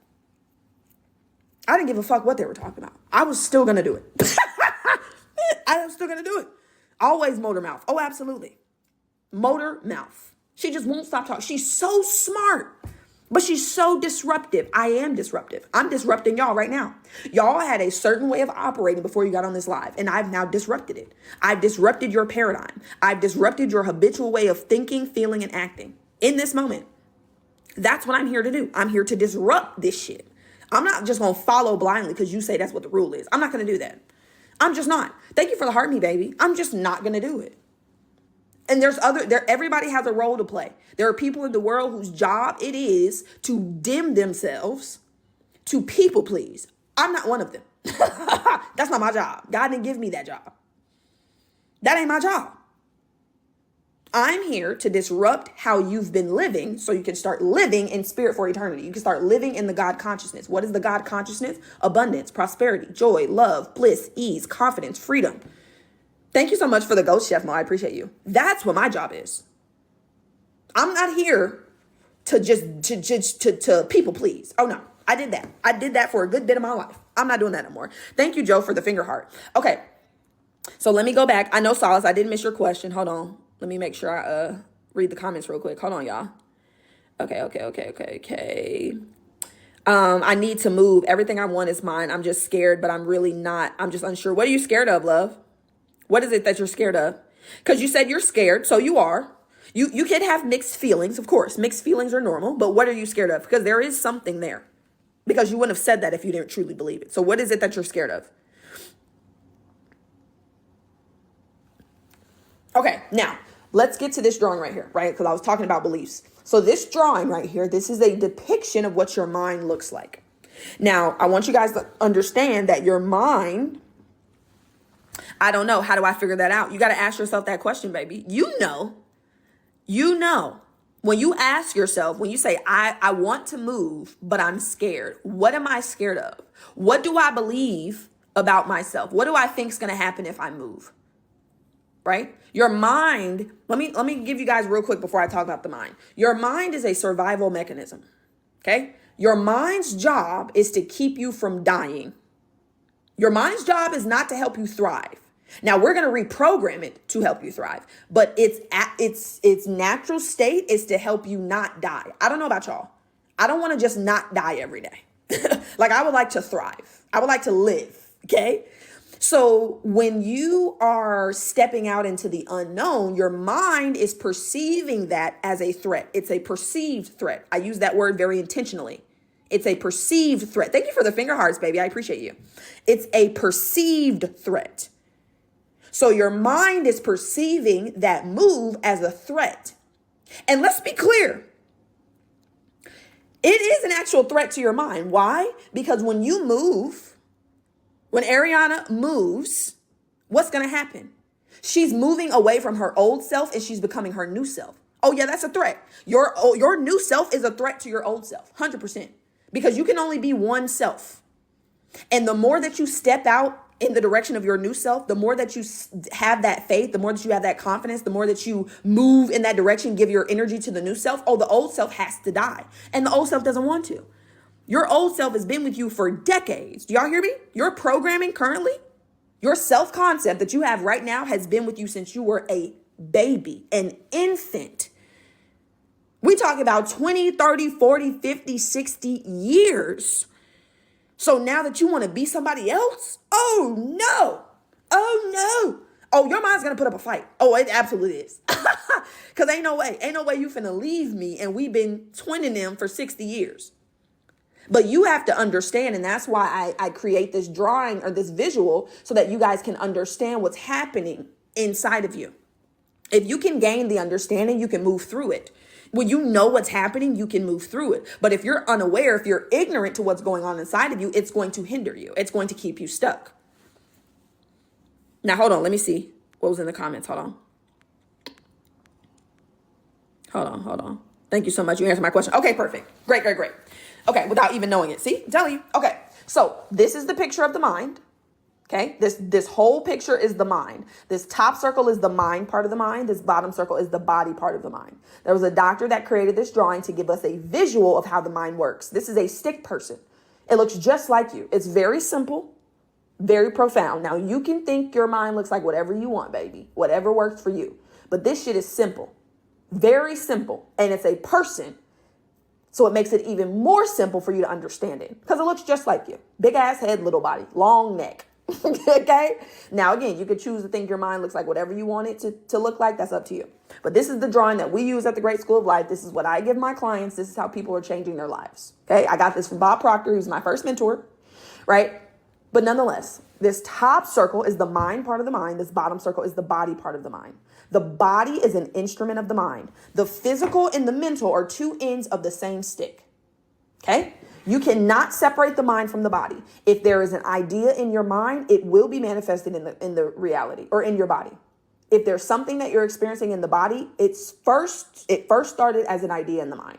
I didn't give a fuck what they were talking about. I was still going to do it. I was still going to do it. Always motor mouth. Oh, absolutely. Motor mouth. She just won't stop talking. She's so smart, but she's so disruptive. I am disruptive. I'm disrupting y'all right now. Y'all had a certain way of operating before you got on this live, and I've now disrupted it. I've disrupted your paradigm. I've disrupted your habitual way of thinking, feeling, and acting in this moment. That's what I'm here to do. I'm here to disrupt this shit. I'm not just going to follow blindly because you say that's what the rule is. I'm not going to do that. I'm just not. Thank you for the heart me, baby. I'm just not going to do it. And everybody has a role to play. There are people in the world whose job it is to dim themselves to people please. I'm not one of them. That's not my job. God didn't give me that job. That ain't my job. I'm here to disrupt how you've been living so you can start living in spirit for eternity. You can start living in the God consciousness. What is the God consciousness? Abundance, prosperity, joy, love, bliss, ease, confidence, freedom. Thank you so much for the ghost chef, Mo. I appreciate you. That's what my job is. I'm not here to just to people please. Oh no, I did that. I did that for a good bit of my life. I'm not doing that anymore. Thank you, Joe, for the finger heart. Okay, so let me go back. I know, Solace, I didn't miss your question. Hold on. Let me make sure I read the comments real quick. Hold on, y'all. Okay. I need to move. Everything I want is mine. I'm just scared, but I'm really not. I'm just unsure. What are you scared of, love? What is it that you're scared of? Because you said you're scared, so you are. You can have mixed feelings, of course. Mixed feelings are normal, but what are you scared of? Because there is something there. Because you wouldn't have said that if you didn't truly believe it. So what is it that you're scared of? Okay, now, let's get to this drawing right here, right? Because I was talking about beliefs. So this drawing right here, this is a depiction of what your mind looks like. Now, I want you guys to understand that your mind, I don't know. How do I figure that out? You got to ask yourself that question, baby. You know, when you ask yourself, when you say, I want to move, but I'm scared. What am I scared of? What do I believe about myself? What do I think is going to happen if I move? Right? Your mind, let me give you guys real quick before I talk about the mind. Your mind is a survival mechanism. Okay? Your mind's job is to keep you from dying. Your mind's job is not to help you thrive. Now we're going to reprogram it to help you thrive, but its natural state is to help you not die. I don't know about y'all. I don't want to just not die every day. Like I would like to thrive. I would like to live. Okay? So when you are stepping out into the unknown, your mind is perceiving that as a threat. It's a perceived threat. I use that word very intentionally. It's a perceived threat. Thank you for the finger hearts, baby. I appreciate you. It's a perceived threat. So your mind is perceiving that move as a threat. And let's be clear. It is an actual threat to your mind. Why? Because when you move, when Ariana moves, what's going to happen? She's moving away from her old self and she's becoming her new self. Oh yeah, that's a threat. Your new self is a threat to your old self, 100%. Because you can only be one self. And the more that you step out in the direction of your new self, the more that you have that faith, the more that you have that confidence, the more that you move in that direction, give your energy to the new self. Oh, the old self has to die. And the old self doesn't want to. Your old self has been with you for decades. Do y'all hear me? Your programming currently, your self-concept that you have right now has been with you since you were a baby, an infant. We talk about 20, 30, 40, 50, 60 years. So now that you want to be somebody else, oh no, oh no. Oh, your mind's going to put up a fight. Oh, it absolutely is. Because ain't no way you finna leave me and we've been twinning them for 60 years. But you have to understand, and that's why I create this drawing or this visual so that you guys can understand what's happening inside of you. If you can gain the understanding, you can move through it. When you know what's happening, you can move through it. But if you're unaware, if you're ignorant to what's going on inside of you, it's going to hinder you. It's going to keep you stuck. Now, hold on. Let me see what was in the comments. Hold on. Thank you so much. You answered my question. Okay, perfect. Great. Okay, without even knowing it. See, I'm telling you. Okay, so this is the picture of the mind. Okay, this whole picture is the mind. This top circle is the mind part of the mind. This bottom circle is the body part of the mind. There was a doctor that created this drawing to give us a visual of how the mind works. This is a stick person. It looks just like you. It's very simple, very profound. Now, you can think your mind looks like whatever you want, baby, whatever works for you. But this shit is simple, very simple. And it's a person. So it makes it even more simple for you to understand it because it looks just like you. Big ass head, little body, long neck. Okay. Now, again, you could choose to think your mind looks like whatever you want it to look like. That's up to you. But this is the drawing that we use at the Great School of Life. This is what I give my clients. This is how people are changing their lives. Okay. I got this from Bob Proctor, who's my first mentor. Right. But nonetheless, this top circle is the mind part of the mind. This bottom circle is the body part of the mind. The body is an instrument of the mind. The physical and the mental are two ends of the same stick. Okay. You cannot separate the mind from the body. If there is an idea in your mind, it will be manifested in the reality or in your body. If there's something that you're experiencing in the body, it first started as an idea in the mind.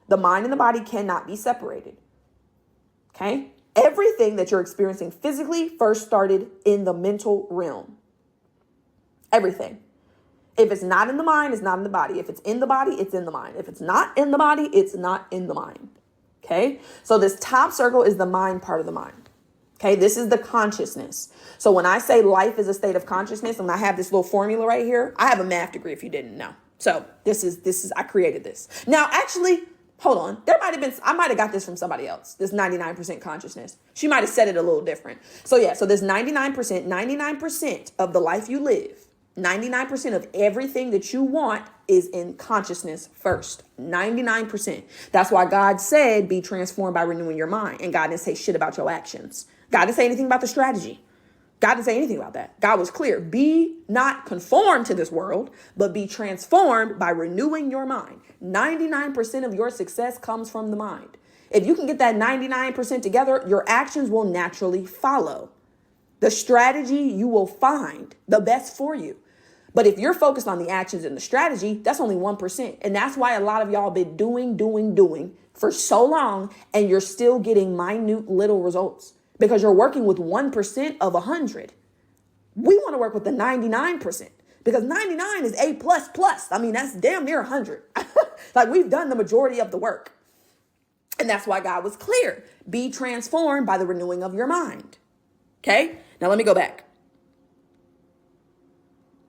The mind and the body cannot be separated. Okay? Everything that you're experiencing physically first started in the mental realm. Everything. If it's not in the mind, it's not in the body. If it's in the body, it's in the mind. If it's not in the body, it's not in the mind. Okay, so this top circle is the mind part of the mind. Okay, this is the consciousness. So when I say life is a state of consciousness, and I have this little formula right here, I have a math degree if you didn't know. So this is I created this. Now, actually, hold on. I might have got this from somebody else, this 99% consciousness. She might have said it a little different. So yeah, so this 99% of the life you live, 99% of everything that you want is in consciousness first. 99%. That's why God said, be transformed by renewing your mind. And God didn't say shit about your actions. God didn't say anything about the strategy. God didn't say anything about that. God was clear. Be not conformed to this world, but be transformed by renewing your mind. 99% of your success comes from the mind. If you can get that 99% together, your actions will naturally follow. The strategy you will find the best for you. But if you're focused on the actions and the strategy, that's only 1%. And that's why a lot of y'all been doing for so long, and you're still getting minute little results because you're working with 1% of 100. We want to work with the 99% because 99 is A++. I mean, that's damn near 100. Like we've done the majority of the work. And that's why God was clear. Be transformed by the renewing of your mind. Okay. Now let me go back.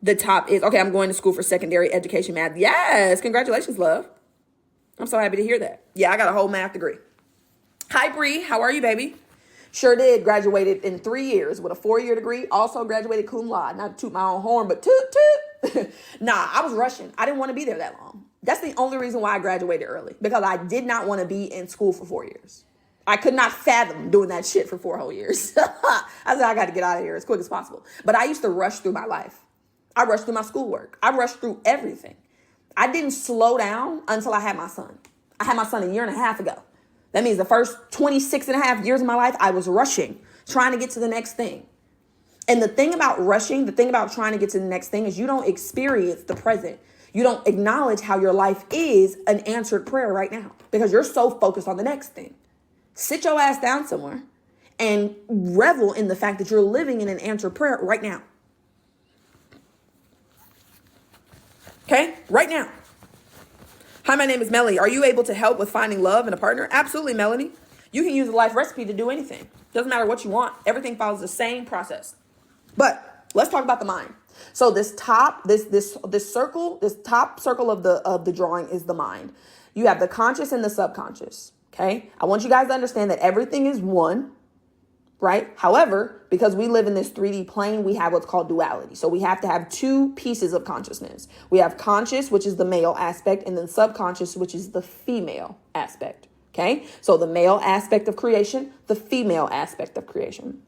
The top is, okay, I'm going to school for secondary education math. Yes. Congratulations, love. I'm so happy to hear that. Yeah, I got a whole math degree. Hi, Bree. How are you, baby? Sure did. Graduated in 3 years with a 4-year degree. Also graduated cum laude. Not to toot my own horn, but toot. Nah, I was rushing. I didn't want to be there that long. That's the only reason why I graduated early, because I did not want to be in school for 4 years. I could not fathom doing that shit for 4 whole years. I said, I got to get out of here as quick as possible. But I used to rush through my life. I rushed through my schoolwork. I rushed through everything. I didn't slow down until I had my son. I had my son a year and a half ago. That means the first 26 and a half years of my life, I was rushing, trying to get to the next thing. And the thing about rushing, the thing about trying to get to the next thing is you don't experience the present. You don't acknowledge how your life is an answered prayer right now because you're so focused on the next thing. Sit your ass down somewhere and revel in the fact that you're living in an answered prayer right now. Okay? Right now. Hi, my name is Melanie. Are you able to help with finding love in a partner? Absolutely, Melanie. You can use a life recipe to do anything. Doesn't matter what you want. Everything follows the same process. But let's talk about the mind. So this top circle of the drawing is the mind. You have the conscious and the subconscious. Okay. I want you guys to understand that everything is one, right? However, because we live in this 3D plane, we have what's called duality. So we have to have two pieces of consciousness. We have conscious, which is the male aspect, and then subconscious, which is the female aspect. Okay. So the male aspect of creation, the female aspect of creation.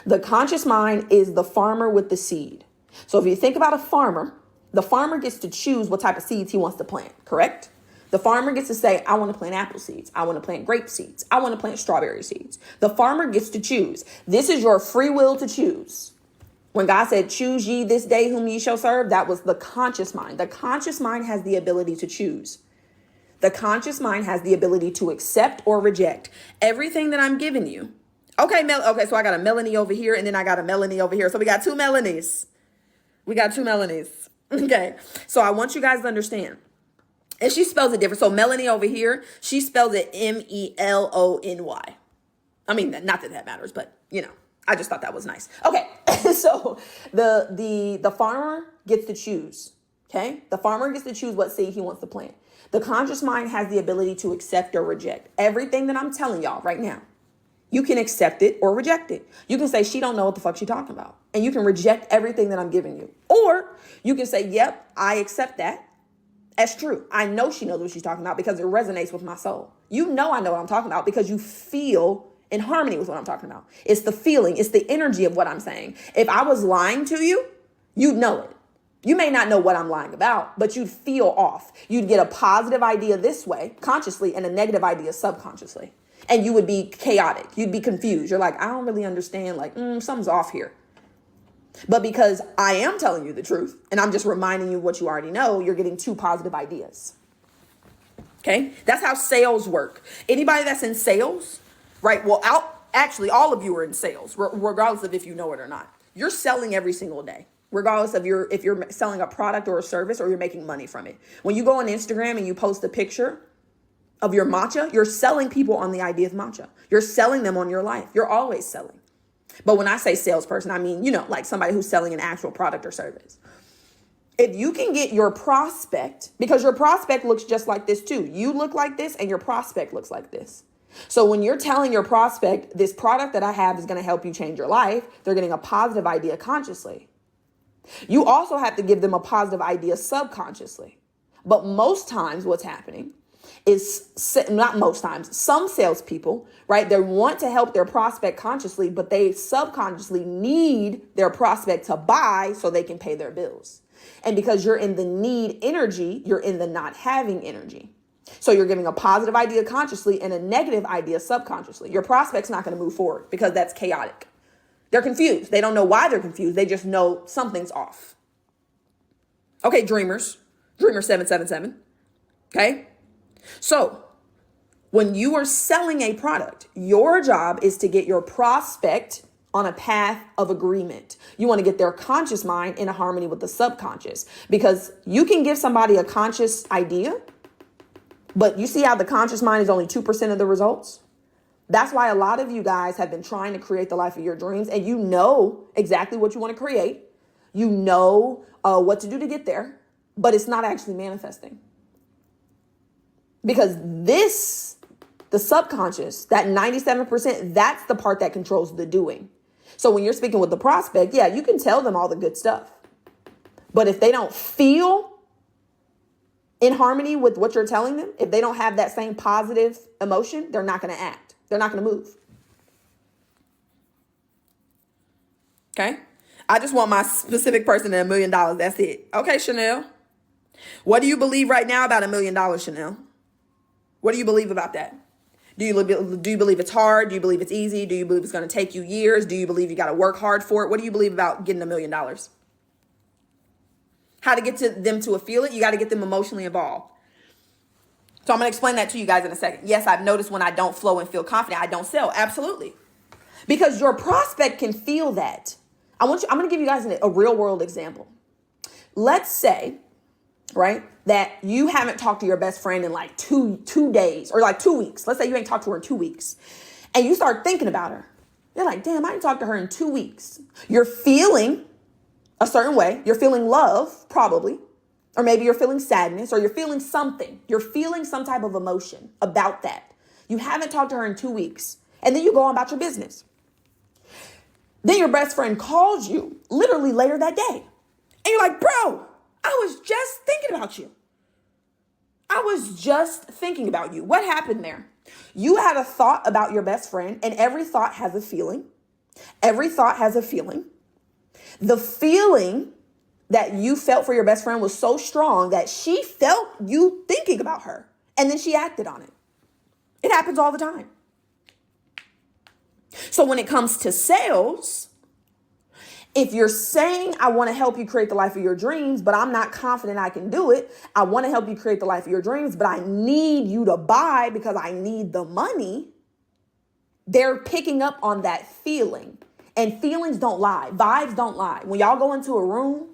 The conscious mind is the farmer with the seed. So if you think about a farmer, the farmer gets to choose what type of seeds he wants to plant, correct? The farmer gets to say, I want to plant apple seeds. I want to plant grape seeds. I want to plant strawberry seeds. The farmer gets to choose. This is your free will to choose. When God said, choose ye this day whom ye shall serve, that was the conscious mind. The conscious mind has the ability to choose. The conscious mind has the ability to accept or reject everything that I'm giving you. Okay, so I got a Melanie over here, and then I got a Melanie over here. So we got two Melanies. Okay, so I want you guys to understand. And she spells it different. So Melanie over here, she spells it Melony. I mean, not that that matters, but I just thought that was nice. Okay, so the farmer gets to choose. Okay, the farmer gets to choose what seed he wants to plant. The conscious mind has the ability to accept or reject everything that I'm telling y'all right now. You can accept it or reject it. You can say, she don't know what the fuck she's talking about. And you can reject everything that I'm giving you. Or you can say, yep, I accept that. That's true. I know she knows what she's talking about because it resonates with my soul. You know I know what I'm talking about because you feel in harmony with what I'm talking about. It's the feeling. It's the energy of what I'm saying. If I was lying to you, you'd know it. You may not know what I'm lying about, but you'd feel off. You'd get a positive idea this way, consciously, and a negative idea subconsciously. And you would be chaotic. You'd be confused. You're like, I don't really understand. Like, something's off here. But because I am telling you the truth and I'm just reminding you what you already know, you're getting two positive ideas. Okay. That's how sales work. Anybody that's in sales, right? Well, actually, all of you are in sales, regardless of if you know it or not. You're selling every single day, regardless of if you're selling a product or a service or you're making money from it. When you go on Instagram and you post a picture of your matcha, you're selling people on the idea of matcha. You're selling them on your life. You're always selling. But when I say salesperson, I mean, like somebody who's selling an actual product or service. If you can get your prospect, because your prospect looks just like this too. You look like this and your prospect looks like this. So when you're telling your prospect, this product that I have is going to help you change your life, they're getting a positive idea consciously. You also have to give them a positive idea subconsciously. But most times what's happening is, not most times, some salespeople, right? They want to help their prospect consciously, but they subconsciously need their prospect to buy so they can pay their bills. And because you're in the need energy, you're in the not having energy. So you're giving a positive idea consciously and a negative idea subconsciously. Your prospect's not going to move forward because that's chaotic. They're confused. They don't know why they're confused. They just know something's off. Okay, dreamers. Dreamer 777. Okay. So when you are selling a product, your job is to get your prospect on a path of agreement. You want to get their conscious mind in a harmony with the subconscious, because you can give somebody a conscious idea, but you see how the conscious mind is only 2% of the results? That's why a lot of you guys have been trying to create the life of your dreams, and you know exactly what you want to create. You know what to do to get there, but it's not actually manifesting. Because the subconscious, that 97%, that's the part that controls the doing. So when you're speaking with the prospect, yeah, you can tell them all the good stuff. But if they don't feel in harmony with what you're telling them, if they don't have that same positive emotion, they're not going to act. They're not going to move. Okay? I just want my specific person at $1 million. That's it. Okay, Chanel. What do you believe right now about $1 million, Chanel? What do you believe about that? Do you believe it's hard? Do you believe it's easy? Do you believe it's going to take you years? Do you believe you got to work hard for it? What do you believe about getting $1 million? How to get to them to feel it? You got to get them emotionally involved. So I'm going to explain that to you guys in a second. Yes, I've noticed when I don't flow and feel confident, I don't sell. Absolutely. Because your prospect can feel that. I'm going to give you guys a real world example. Let's say, right, that you haven't talked to your best friend in like two days or like 2 weeks. Let's say you ain't talked to her in 2 weeks and you start thinking about her. You're like, damn, I didn't talk to her in 2 weeks. You're feeling a certain way. You're feeling love, probably. Or maybe you're feeling sadness or you're feeling something. You're feeling some type of emotion about that. You haven't talked to her in 2 weeks. And then you go on about your business. Then your best friend calls you literally later that day. And you're like, bro, I was just thinking about you. I was just thinking about you. What happened there? You had a thought about your best friend, and every thought has a feeling. Every thought has a feeling. The feeling that you felt for your best friend was so strong that she felt you thinking about her, and then she acted on it. It happens all the time. So when it comes to sales, if you're saying, I want to help you create the life of your dreams, but I'm not confident I can do it. I want to help you create the life of your dreams, but I need you to buy because I need the money. They're picking up on that feeling. And feelings don't lie. Vibes don't lie. When y'all go into a room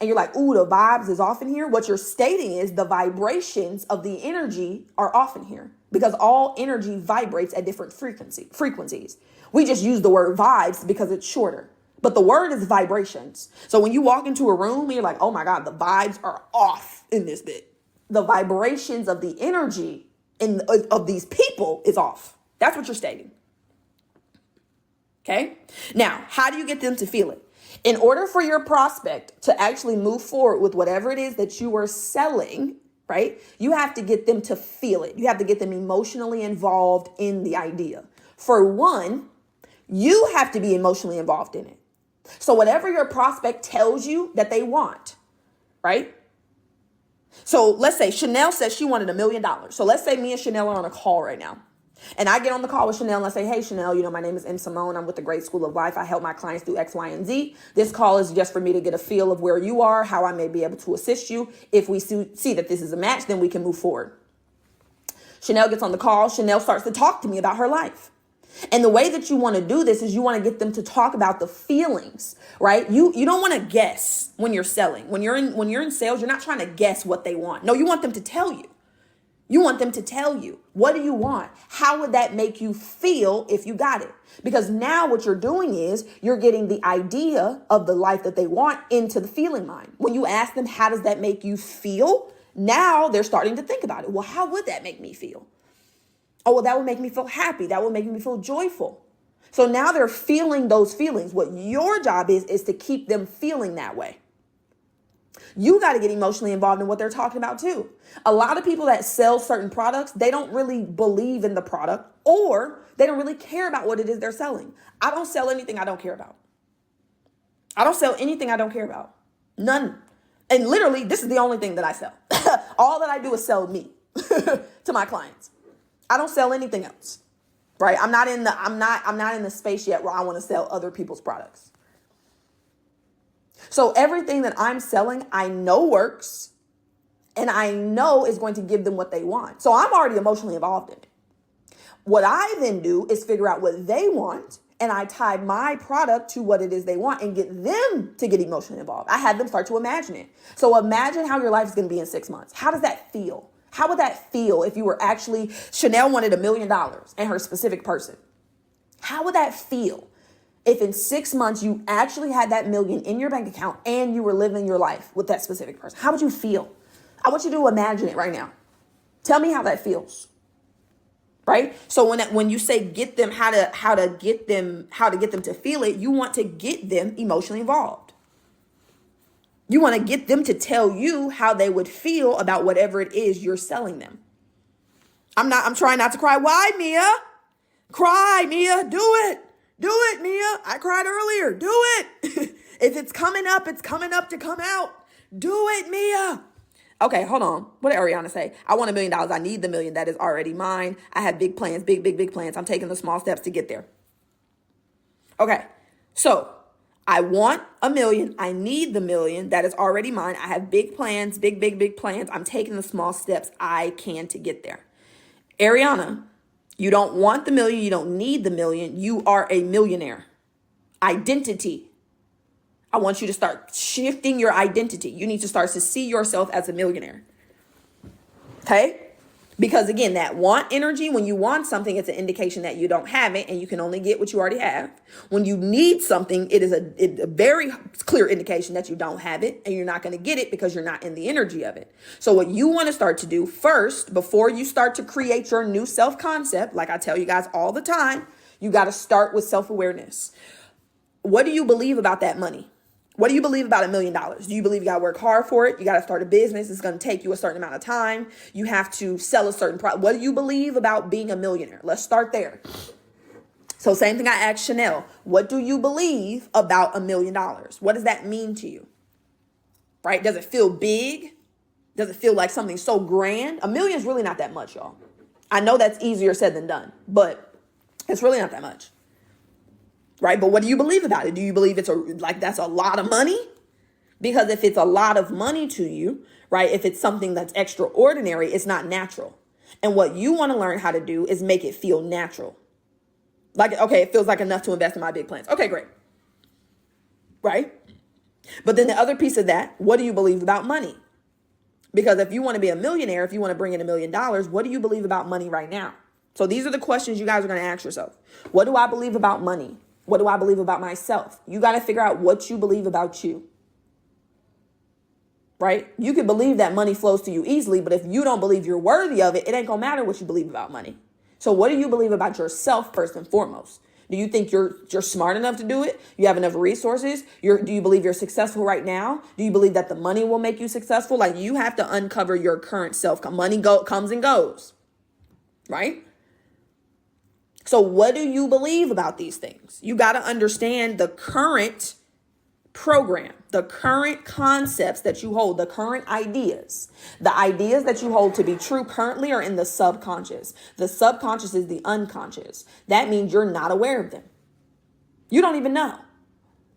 and you're like, ooh, the vibes is off in here. What you're stating is the vibrations of the energy are off in here because all energy vibrates at different frequencies. We just use the word vibes because it's shorter. But the word is vibrations. So when you walk into a room and you're like, oh my God, the vibes are off in this bit. The vibrations of the energy of these people is off. That's what you're stating. Okay. Now, how do you get them to feel it? In order for your prospect to actually move forward with whatever it is that you are selling, right? You have to get them to feel it. You have to get them emotionally involved in the idea. For one, you have to be emotionally involved in it. So whatever your prospect tells you that they want, right? So let's say Chanel says she wanted $1 million. So let's say me and Chanel are on a call right now. And I get on the call with Chanel and I say, hey, Chanel, my name is M. Simone. I'm with the Great School of Life. I help my clients do X, Y, and Z. This call is just for me to get a feel of where you are, how I may be able to assist you. If we see that this is a match, then we can move forward. Chanel gets on the call. Chanel starts to talk to me about her life. And the way that you want to do this is you want to get them to talk about the feelings, right? You don't want to guess when you're selling. When you're in sales, you're not trying to guess what they want. No, you want them to tell you. You want them to tell you, what do you want? How would that make you feel if you got it? Because now what you're doing is you're getting the idea of the life that they want into the feeling mind. When you ask them, how does that make you feel? Now they're starting to think about it. Well, how would that make me feel? Oh, well, that would make me feel happy. That would make me feel joyful. So now they're feeling those feelings. What your job is to keep them feeling that way. You got to get emotionally involved in what they're talking about too. A lot of people that sell certain products, they don't really believe in the product or they don't really care about what it is they're selling. I don't sell anything I don't care about. I don't sell anything I don't care about. None. And literally, this is the only thing that I sell. All that I do is sell me to my clients. I don't sell anything else, right? I'm not in the space yet where I want to sell other people's products. So everything that I'm selling, I know works and I know is going to give them what they want. So I'm already emotionally involved in it. What I then do is figure out what they want and I tie my product to what it is they want and get them to get emotionally involved. I had them start to imagine it. So imagine how your life is going to be in 6 months. How does that feel? How would that feel if you were actually, Chanel wanted $1 million and her specific person? How would that feel if in 6 months you actually had that million in your bank account and you were living your life with that specific person? How would you feel? I want you to imagine it right now. Tell me how that feels. Right? So when you say get them, how to get them to feel it, you want to get them emotionally involved. You want to get them to tell you how they would feel about whatever it is you're selling them. I'm trying not to cry. Why, Mia? Cry, Mia. Do it. Do it, Mia. I cried earlier. Do it. If it's coming up to come out. Do it, Mia. Okay, hold on. What did Ariana say? I want $1 million. I need the million that is already mine. I have big plans, big plans. I'm taking the small steps to get there. Okay, so I want $1 million. I need the million that is already mine. I have big plans, big plans. I'm taking the small steps I can to get there. Ariana, you don't want the million. You don't need the million. You are a millionaire. Identity. I want you to start shifting your identity. You need to start to see yourself as a millionaire. Okay? Because again, that want energy, when you want something, it's an indication that you don't have it and you can only get what you already have. When you need something, it is a very clear indication that you don't have it and you're not going to get it because you're not in the energy of it. So what you want to start to do first, before you start to create your new self-concept, like I tell you guys all the time, you got to start with self-awareness. What do you believe about that money? What do you believe about $1 million? Do you believe you got to work hard for it? You got to start a business. It's going to take you a certain amount of time. You have to sell a certain product. What do you believe about being a millionaire? Let's start there. So same thing I asked Chanel. What do you believe about $1 million? What does that mean to you? Right? Does it feel big? Does it feel like something so grand? $1 million is really not that much, y'all. I know that's easier said than done, but it's really not that much. Right? But what do you believe about it? Do you believe it's that's a lot of money? Because if it's a lot of money to you, right? If it's something that's extraordinary, it's not natural. And what you want to learn how to do is make it feel natural. Like, okay, it feels like enough to invest in my big plans. Okay, great. Right? But then the other piece of that, what do you believe about money? Because if you want to be a millionaire, if you want to bring in $1 million, what do you believe about money right now? So these are the questions you guys are going to ask yourself. What do I believe about money? What do I believe about myself? You got to figure out what you believe about you. Right? You can believe that money flows to you easily, but if you don't believe you're worthy of it, it ain't gonna matter what you believe about money. So what do you believe about yourself first and foremost? Do you think you're smart enough to do it? You have enough resources? Do you believe you're successful right now? Do you believe that the money will make you successful? Like, you have to uncover your current self. Money comes and goes. Right? So what do you believe about these things? You got to understand the current program, the current concepts that you hold, the current ideas. The ideas that you hold to be true currently are in the subconscious. The subconscious is the unconscious. That means you're not aware of them. You don't even know.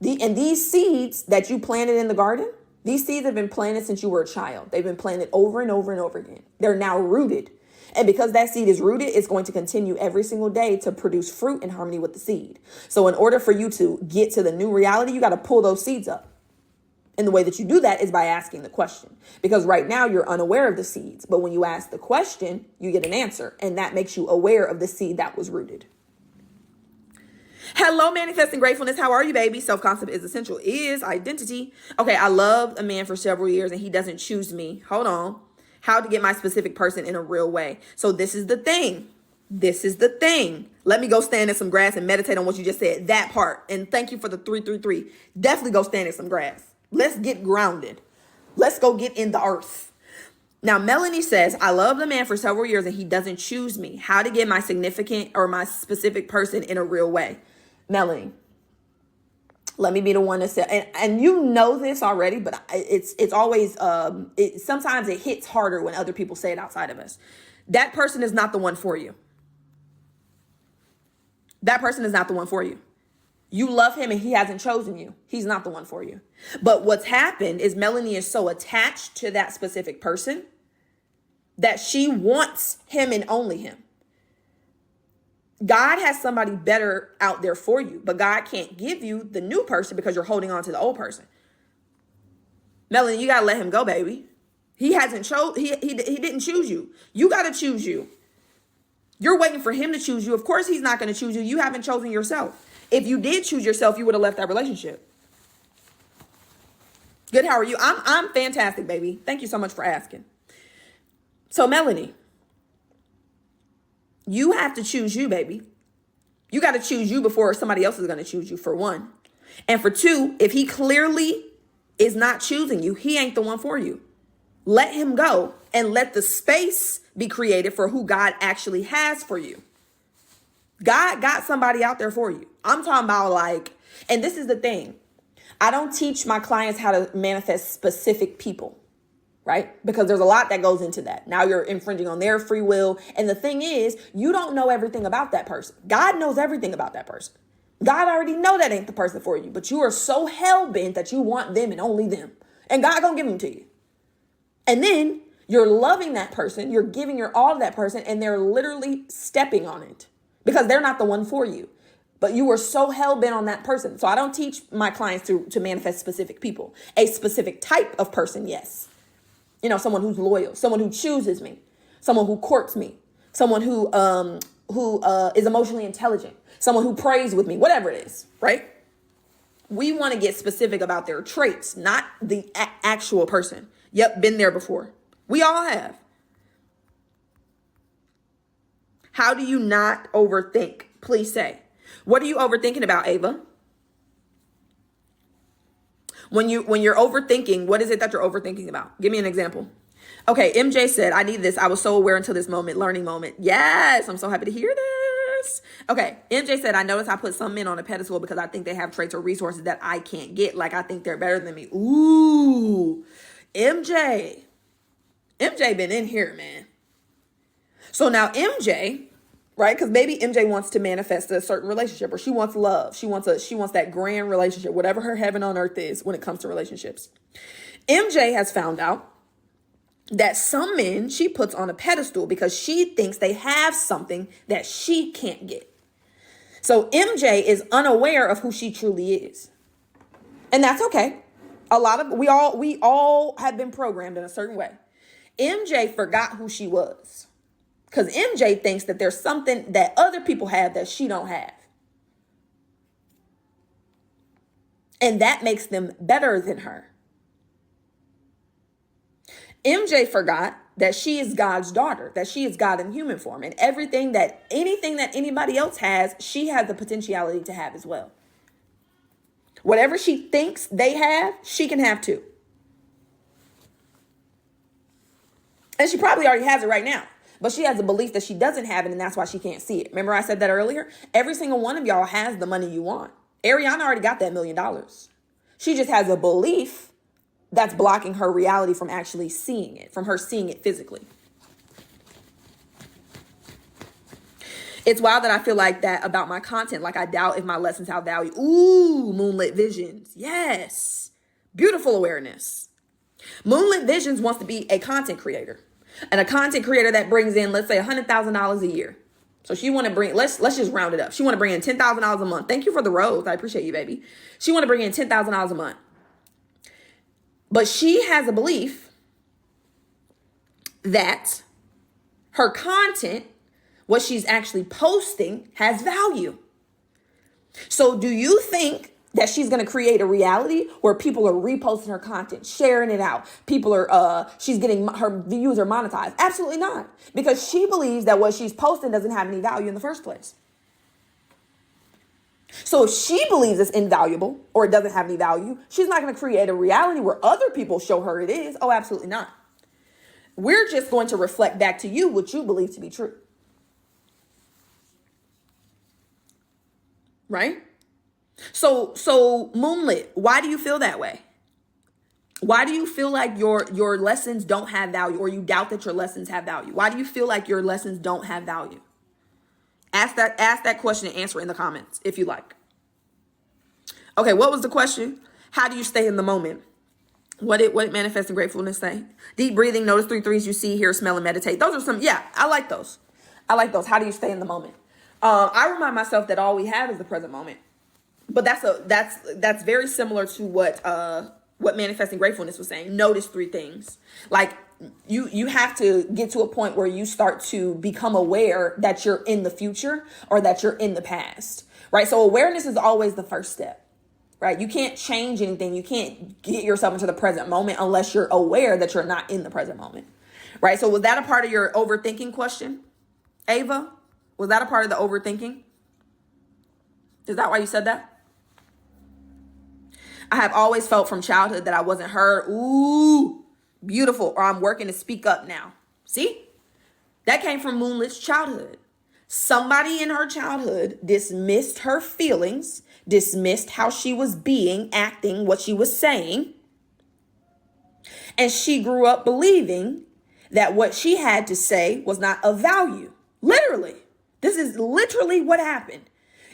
And these seeds that you planted in the garden, these seeds have been planted since you were a child. They've been planted over and over and over again. They're now rooted. And because that seed is rooted, it's going to continue every single day to produce fruit in harmony with the seed. So in order for you to get to the new reality, you got to pull those seeds up. And the way that you do that is by asking the question. Because right now you're unaware of the seeds. But when you ask the question, you get an answer. And that makes you aware of the seed that was rooted. Hello, manifesting gratefulness. How are you, baby? Self-concept is essential. Is identity. Okay, I loved a man for several years and he doesn't choose me. Hold on. How to get my specific person in a real way. So this is the thing. This is the thing. Let me go stand in some grass and meditate on what you just said. That part. And thank you for the 333. Definitely go stand in some grass. Let's get grounded. Let's go get in the earth. Now, Melanie says, I love the man for several years and he doesn't choose me. How to get my significant or my specific person in a real way. Melanie, let me be the one to say, and you know this already, but it's always, sometimes it hits harder when other people say it outside of us. That person is not the one for you. That person is not the one for you. You love him and he hasn't chosen you. He's not the one for you. But what's happened is Melanie is so attached to that specific person that she wants him and only him. God has somebody better out there for you, but God can't give you the new person because you're holding on to the old person. Melanie, you got to let him go, baby. He hasn't he didn't choose you. You got to choose you. You're waiting for him to choose you. Of course, he's not going to choose you. You haven't chosen yourself. If you did choose yourself, you would have left that relationship. Good. How are you? I'm fantastic, baby. Thank you so much for asking. So, Melanie, you have to choose you, baby. You got to choose you before somebody else is going to choose you, for one. And for two, if he clearly is not choosing you, he ain't the one for you. Let him go and let the space be created for who God actually has for you. God got somebody out there for you. I'm talking about and this is the thing. I don't teach my clients how to manifest specific people, right? Because there's a lot that goes into that. Now you're infringing on their free will. And the thing is, you don't know everything about that person. God knows everything about that person. God already know that ain't the person for you, but you are so hell-bent that you want them and only them. And God gonna give them to you. And then you're loving that person, you're giving your all to that person, and they're literally stepping on it because they're not the one for you. But you were so hell-bent on that person. So I don't teach my clients to manifest specific people. A specific type of person, yes. You know, someone who's loyal, someone who chooses me, someone who courts me, someone who is emotionally intelligent, someone who prays with me, whatever it is, right? We want to get specific about their traits, not the actual person. Yep, been there before. We all have. How do you not overthink? Please say. What are you overthinking about, Ava? When you're overthinking, what is it that you're overthinking about? Give me an example. Okay, MJ said, I need this. I was so aware until this moment, learning moment. Yes, I'm so happy to hear this. Okay, MJ said, I noticed I put some men on a pedestal because I think they have traits or resources that I can't get. Like I think they're better than me. Ooh, MJ been in here, man. So now MJ, right? Because maybe MJ wants to manifest a certain relationship, or she wants love. She wants that grand relationship, whatever her heaven on earth is when it comes to relationships. MJ has found out that some men she puts on a pedestal because she thinks they have something that she can't get. So MJ is unaware of who she truly is. And that's okay. We all have been programmed in a certain way. MJ forgot who she was. Because MJ thinks that there's something that other people have that she don't have. And that makes them better than her. MJ forgot that she is God's daughter, that she is God in human form. And anything that anybody else has, she has the potentiality to have as well. Whatever she thinks they have, she can have too. And she probably already has it right now. But she has a belief that she doesn't have it, and that's why she can't see it. Remember I said that earlier? Every single one of y'all has the money you want. Ariana already got that $1 million. She just has a belief that's blocking her reality from actually seeing it, from her seeing it physically. It's wild that I feel like that about my content. Like I doubt if my lessons have value. Ooh, Moonlit Visions. Yes. Beautiful awareness. Moonlit Visions wants to be a content creator. And a content creator that brings in, let's say, $100,000 a year. So she want to bring, let's just round it up. She want to bring in $10,000 a month. Thank you for the rose. I appreciate you, baby. She want to bring in $10,000 a month. But she has a belief that her content, what she's actually posting, has value. So do you think that she's going to create a reality where people are reposting her content, sharing it out? She's getting, her views are monetized? Absolutely not. Because she believes that what she's posting doesn't have any value in the first place. So if she believes it's invaluable or it doesn't have any value, she's not going to create a reality where other people show her it is. Oh, absolutely not. We're just going to reflect back to you what you believe to be true. Right? So Moonlit, why do you feel that way? Why do you feel like your lessons don't have value, or you doubt that your lessons have value? Why do you feel like your lessons don't have value? Ask that question and answer it in the comments if you like. Okay, what was the question? How do you stay in the moment? What did manifesting gratefulness say? Deep breathing, notice 3 threes you see, hear, smell, and meditate. Those are some, yeah, I like those. How do you stay in the moment? I remind myself that all we have is the present moment. But that's very similar to what manifesting gratefulness was saying. Notice 3 things. Like you have to get to a point where you start to become aware that you're in the future or that you're in the past, right? So awareness is always the first step, right? You can't change anything. You can't get yourself into the present moment unless you're aware that you're not in the present moment, right? So was that a part of your overthinking question, Ava? Was that a part of the overthinking? Is that why you said that? I have always felt from childhood that I wasn't heard. Ooh, beautiful. Or I'm working to speak up now. See? That came from Moonlit's childhood. Somebody in her childhood dismissed her feelings, dismissed how she was being, acting, what she was saying. And she grew up believing that what she had to say was not of value. Literally. This is literally what happened.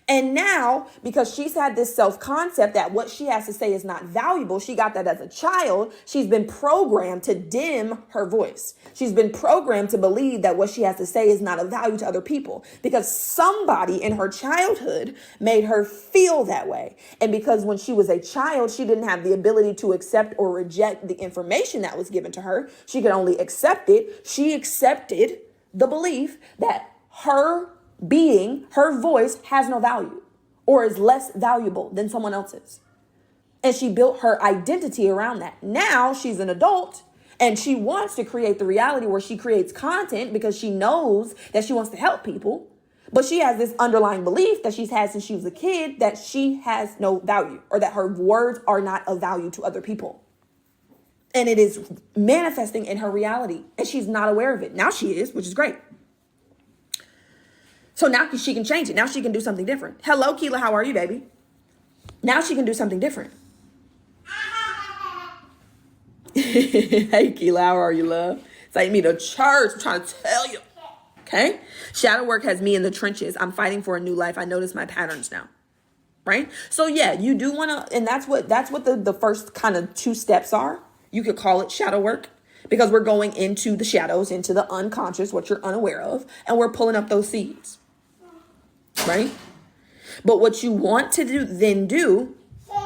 And now, because she's had this self-concept that what she has to say is not valuable, she got that as a child, she's been programmed to dim her voice. She's been programmed to believe that what she has to say is not of value to other people because somebody in her childhood made her feel that way. And because when she was a child, she didn't have the ability to accept or reject the information that was given to her. She could only accept it. She accepted the belief that her being, her voice has no value or is less valuable than someone else's. And she built her identity around that. Now she's an adult and she wants to create the reality where she creates content because she knows that she wants to help people. But she has this underlying belief that she's had since she was a kid that she has no value or that her words are not of value to other people. And it is manifesting in her reality and she's not aware of it. Now she is, which is great. So now she can change it. Now she can do something different. Hello, Keela. How are you, baby? Now she can do something different. Hey, Keela. How are you, love? Take me to church. I'm trying to tell you. Okay? Shadow work has me in the trenches. I'm fighting for a new life. I notice my patterns now. Right? So, yeah, you do want to, and that's what the first kind of 2 steps are. You could call it shadow work because we're going into the shadows, into the unconscious, what you're unaware of, and we're pulling up those seeds. Right? But what you want to do,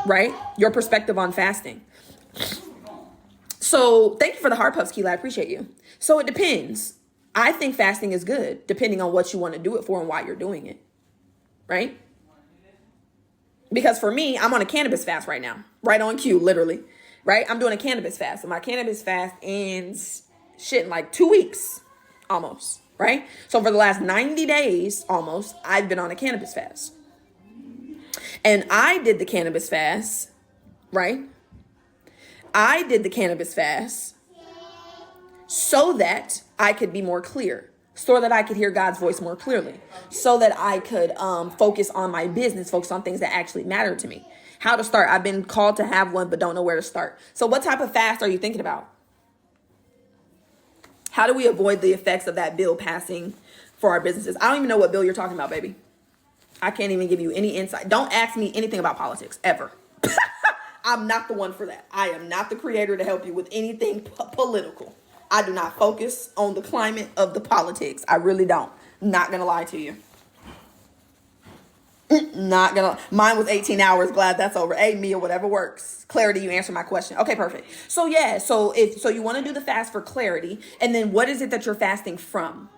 right? Your perspective on fasting. So thank you for the heart puffs, Keela. I appreciate you. So it depends. I think fasting is good depending on what you want to do it for and why you're doing it. Right? Because for me, I'm on a cannabis fast right now. Right on cue, literally. Right? I'm doing a cannabis fast. And my cannabis fast ends in like 2 weeks almost. Right? So for the last 90 days, almost, I've been on a cannabis fast. And I did the cannabis fast, right? I did the cannabis fast so that I could be more clear, so that I could hear God's voice more clearly, so that I could focus on my business, focus on things that actually matter to me. How to start. I've been called to have one, but don't know where to start. So what type of fast are you thinking about? How do we avoid the effects of that bill passing for our businesses? I don't even know what bill you're talking about, baby. I can't even give you any insight. Don't ask me anything about politics, ever. I'm not the one for that. I am not the creator to help you with anything political. I do not focus on the climate of the politics. I really don't. Not going to lie to you. Not gonna. Mine was 18 hours. Glad that's over. Hey, Mia, whatever works. Clarity, you answered my question. Okay, perfect. So yeah, so you want to do the fast for clarity, and then what is it that you're fasting from?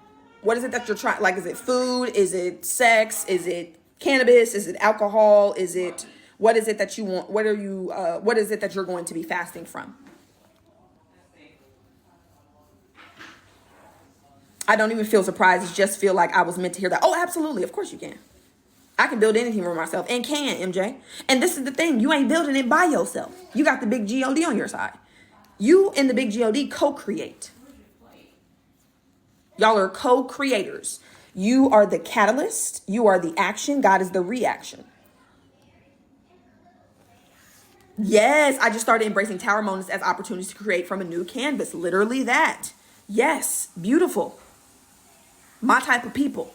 What is it that you're trying? Like, is it food? Is it sex? Is it cannabis? Is it alcohol? Is it what is it that you want? What are you? What is it that you're going to be fasting from? I don't even feel surprised. It just feel like I was meant to hear that. Oh, absolutely. Of course you can. I can build anything for myself and can, MJ. And this is the thing. You ain't building it by yourself. You got the big G-O-D on your side. You and the big G-O-D co-create. Y'all are co-creators. You are the catalyst. You are the action. God is the reaction. Yes, I just started embracing tower moments as opportunities to create from a new canvas. Literally that. Yes, beautiful. My type of people.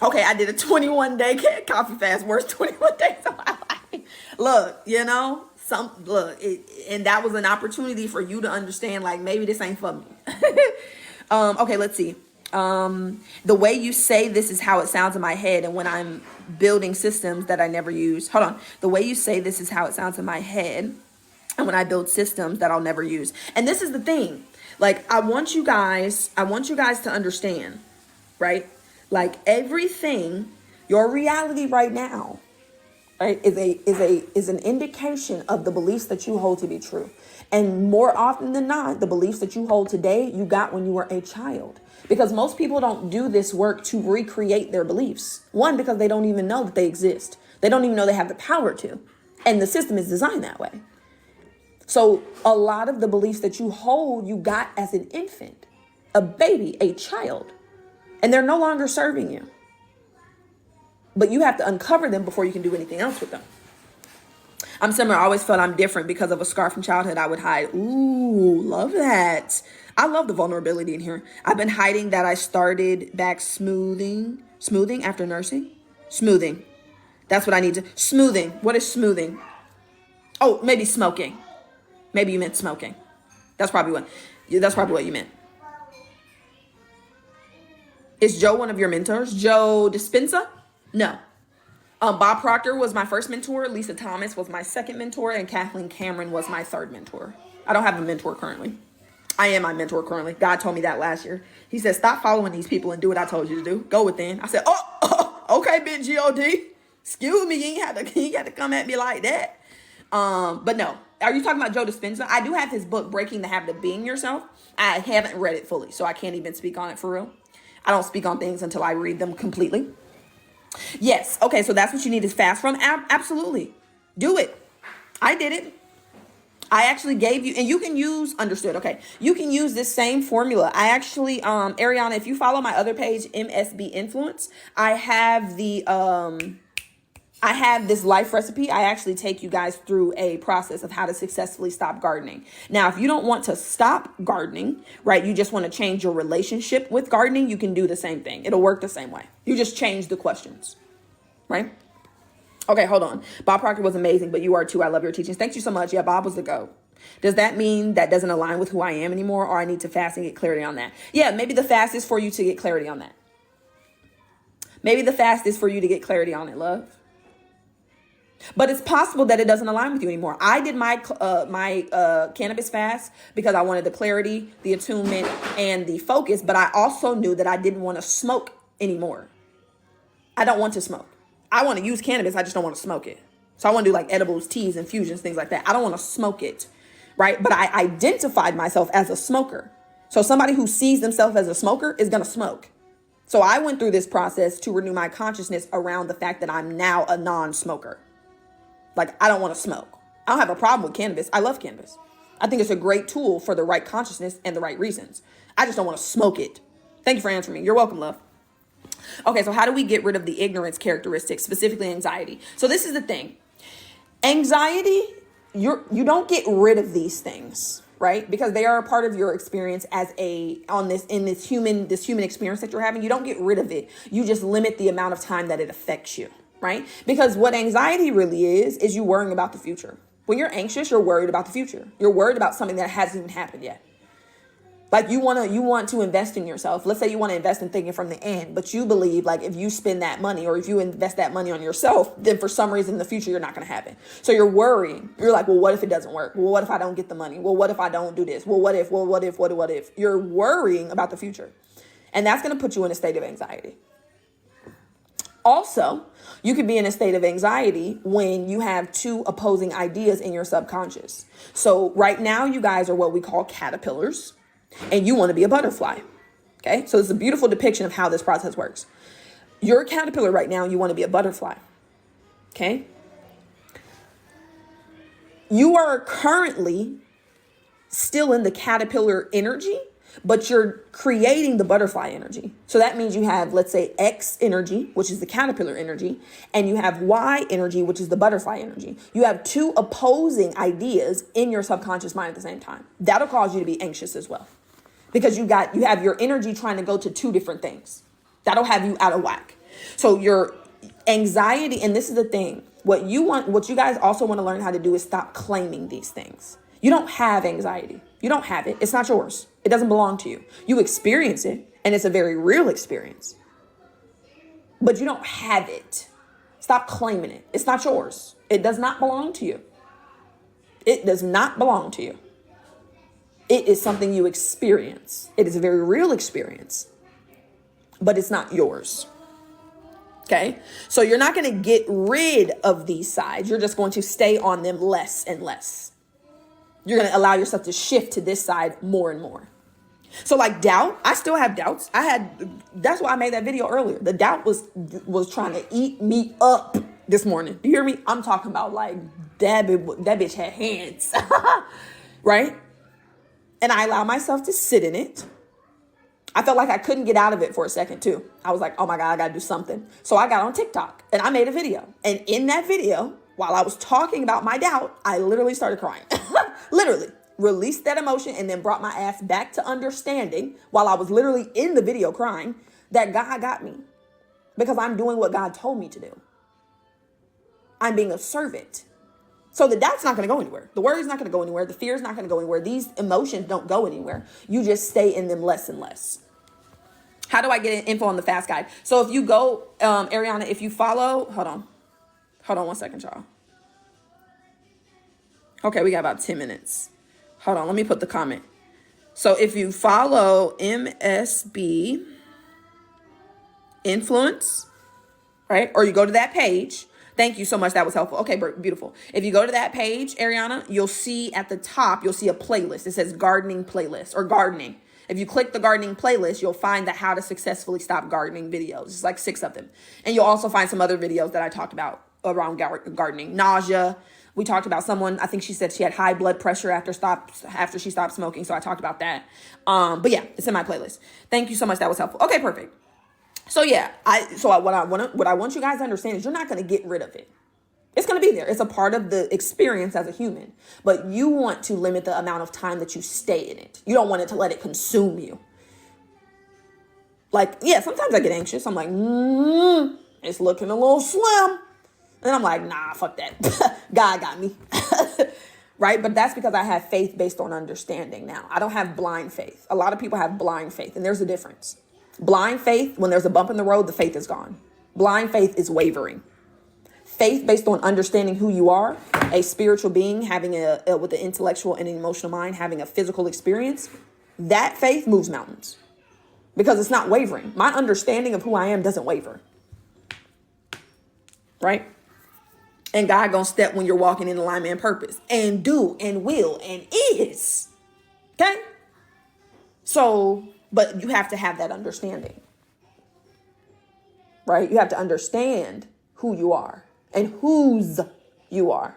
Okay, I did a 21-day coffee fast. Worst 21 days of my life. Look, and that was an opportunity for you to understand, like, maybe this ain't for me. Okay, let's see. The way you say this is how it sounds in my head, and when I'm building systems that I never use. Hold on. The way you say this is how it sounds in my head, and when I build systems that I'll never use. And this is the thing. Like, I want you guys to understand, right? Like, everything, your reality right now, right, is an indication of the beliefs that you hold to be true. And more often than not, the beliefs that you hold today, you got when you were a child. Because most people don't do this work to recreate their beliefs. One, because they don't even know that they exist. They don't even know they have the power to. And the system is designed that way. So a lot of the beliefs that you hold, you got as an infant, a baby, a child. And they're no longer serving you. But you have to uncover them before you can do anything else with them. I'm similar. I always felt I'm different because of a scar from childhood I would hide. Ooh, love that. I love the vulnerability in here. I've been hiding that I started back smoothing after nursing. Smoothing. That's what I need to. Smoothing. What is smoothing? Oh, maybe smoking. Maybe you meant smoking. That's probably what. That's probably what you meant. Is Joe one of your mentors? Joe Dispenza? No. Bob Proctor was my first mentor. Lisa Thomas was my second mentor, and Kathleen Cameron was my third mentor. I don't have a mentor currently. I am my mentor currently. God told me that last year. He said, "Stop following these people and do what I told you to do. Go within." I said, okay, big God. Excuse me, you ain't had to come at me like that. But no. Are you talking about Joe Dispenza? I do have his book, Breaking the Habit of Being Yourself. I haven't read it fully, so I can't even speak on it for real. I don't speak on things until I read them completely. Yes. Okay. So that's what you need is fast from. Absolutely. Do it. I did it. I actually gave you, and you can use, understood. Okay. You can use this same formula. I actually, Ariana, if you follow my other page, msbinfluence, I have this life recipe. I actually take you guys through a process of how to successfully stop gardening. Now, if you don't want to stop gardening, right, you just want to change your relationship with gardening, you can do the same thing. It'll work the same way. You just change the questions, right? Okay, hold on. Bob Proctor was amazing, but you are too. I love your teachings. Thank you so much. Yeah, Bob was the GOAT. Does that mean that doesn't align with who I am anymore, or I need to fast and get clarity on that? Yeah, maybe the fast is for you to get clarity on that. Maybe the fast is for you to get clarity on it, love. But it's possible that it doesn't align with you anymore. I did my cannabis fast because I wanted the clarity, the attunement, and the focus. But I also knew that I didn't want to smoke anymore. I don't want to smoke. I want to use cannabis. I just don't want to smoke it. So I want to do like edibles, teas, infusions, things like that. I don't want to smoke it, right? But I identified myself as a smoker. So somebody who sees themselves as a smoker is going to smoke. So I went through this process to renew my consciousness around the fact that I'm now a non-smoker. Like, I don't want to smoke. I don't have a problem with cannabis. I love cannabis. I think it's a great tool for the right consciousness and the right reasons. I just don't want to smoke it. Thank you for answering me. You're welcome, love. Okay, so how do we get rid of the ignorance characteristics, specifically anxiety? So this is the thing. Anxiety, you don't get rid of these things, right? Because they are a part of your experience as this human experience that you're having. You don't get rid of it. You just limit the amount of time that it affects you. Right? Because what anxiety really is you worrying about the future. When you're anxious, you're worried about the future. You're worried about something that hasn't even happened yet. Like you want to invest in yourself. Let's say you want to invest in thinking from the end, but you believe like if you spend that money or if you invest that money on yourself, then for some reason in the future, you're not going to have it. So you're worrying. You're like, well, what if it doesn't work? Well, what if I don't get the money? Well, what if I don't do this? Well, what if? You're worrying about the future. And that's going to put you in a state of anxiety. Also, you could be in a state of anxiety when you have two opposing ideas in your subconscious. So right now, you guys are what we call caterpillars, and you want to be a butterfly. Okay, so it's a beautiful depiction of how this process works. You're a caterpillar right now, and you want to be a butterfly. Okay, you are currently still in the caterpillar energy, but you're creating the butterfly energy. So that means you have, let's say, X energy, which is the caterpillar energy, and you have Y energy, which is the butterfly energy. You have two opposing ideas in your subconscious mind at the same time. That'll cause you to be anxious as well. Because you have your energy trying to go to two different things. That'll have you out of whack. So your anxiety, and this is the thing, what you guys also want to learn how to do is stop claiming these things. You don't have anxiety. You don't have it. It's not yours. It doesn't belong to you. You experience it, and it's a very real experience. But you don't have it. Stop claiming it. It's not yours. It does not belong to you. It does not belong to you. It is something you experience. It is a very real experience, but it's not yours. Okay? So you're not going to get rid of these sides. You're just going to stay on them less and less. You're going to allow yourself to shift to this side more and more. So like doubt, I still have doubts. That's why I made that video earlier. The doubt was trying to eat me up this morning. Do you hear me? I'm talking about like that bitch had hands, right? And I allow myself to sit in it. I felt like I couldn't get out of it for a second too. I was like, oh my God, I got to do something. So I got on TikTok and I made a video. And in that video, while I was talking about my doubt, I literally started crying. Literally released that emotion and then brought my ass back to understanding while I was literally in the video crying that God got me because I'm doing what God told me to do. I'm being a servant. So the doubt's not going to go anywhere. The worry's not going to go anywhere. The fear's not going to go anywhere. These emotions don't go anywhere. You just stay in them less and less. How do I get info on the fast guide? So if you go, Ariana, if you follow, hold on 1 second, y'all. Okay, we got about 10 minutes. Hold on, let me put the comment. So if you follow MSB Influence, right? Or you go to that page. Thank you so much. That was helpful. Okay, beautiful. If you go to that page, Ariana, you'll see at the top, you'll see a playlist. It says gardening playlist or gardening. If you click the gardening playlist, you'll find the how to successfully stop gardening videos. It's like 6 of them. And you'll also find some other videos that I talked about around gardening. Nausea. We talked about someone, I think she said she had high blood pressure after she stopped smoking. So I talked about that. But yeah, it's in my playlist. Thank you so much. That was helpful. Okay, perfect. So yeah, what I want you guys to understand is you're not going to get rid of it. It's going to be there. It's a part of the experience as a human, but you want to limit the amount of time that you stay in it. You don't want it to let it consume you. Like, yeah, sometimes I get anxious. I'm like, it's looking a little slim. And then I'm like, nah, fuck that. God got me. Right? But that's because I have faith based on understanding now. I don't have blind faith. A lot of people have blind faith, and there's a difference. Blind faith, when there's a bump in the road, the faith is gone. Blind faith is wavering. Faith based on understanding who you are, a spiritual being having with an intellectual and an emotional mind, having a physical experience, that faith moves mountains because it's not wavering. My understanding of who I am doesn't waver. Right? And God gonna step when you're walking in alignment and purpose and do and will and is. Okay? So, but you have to have that understanding. Right? You have to understand who you are and whose you are.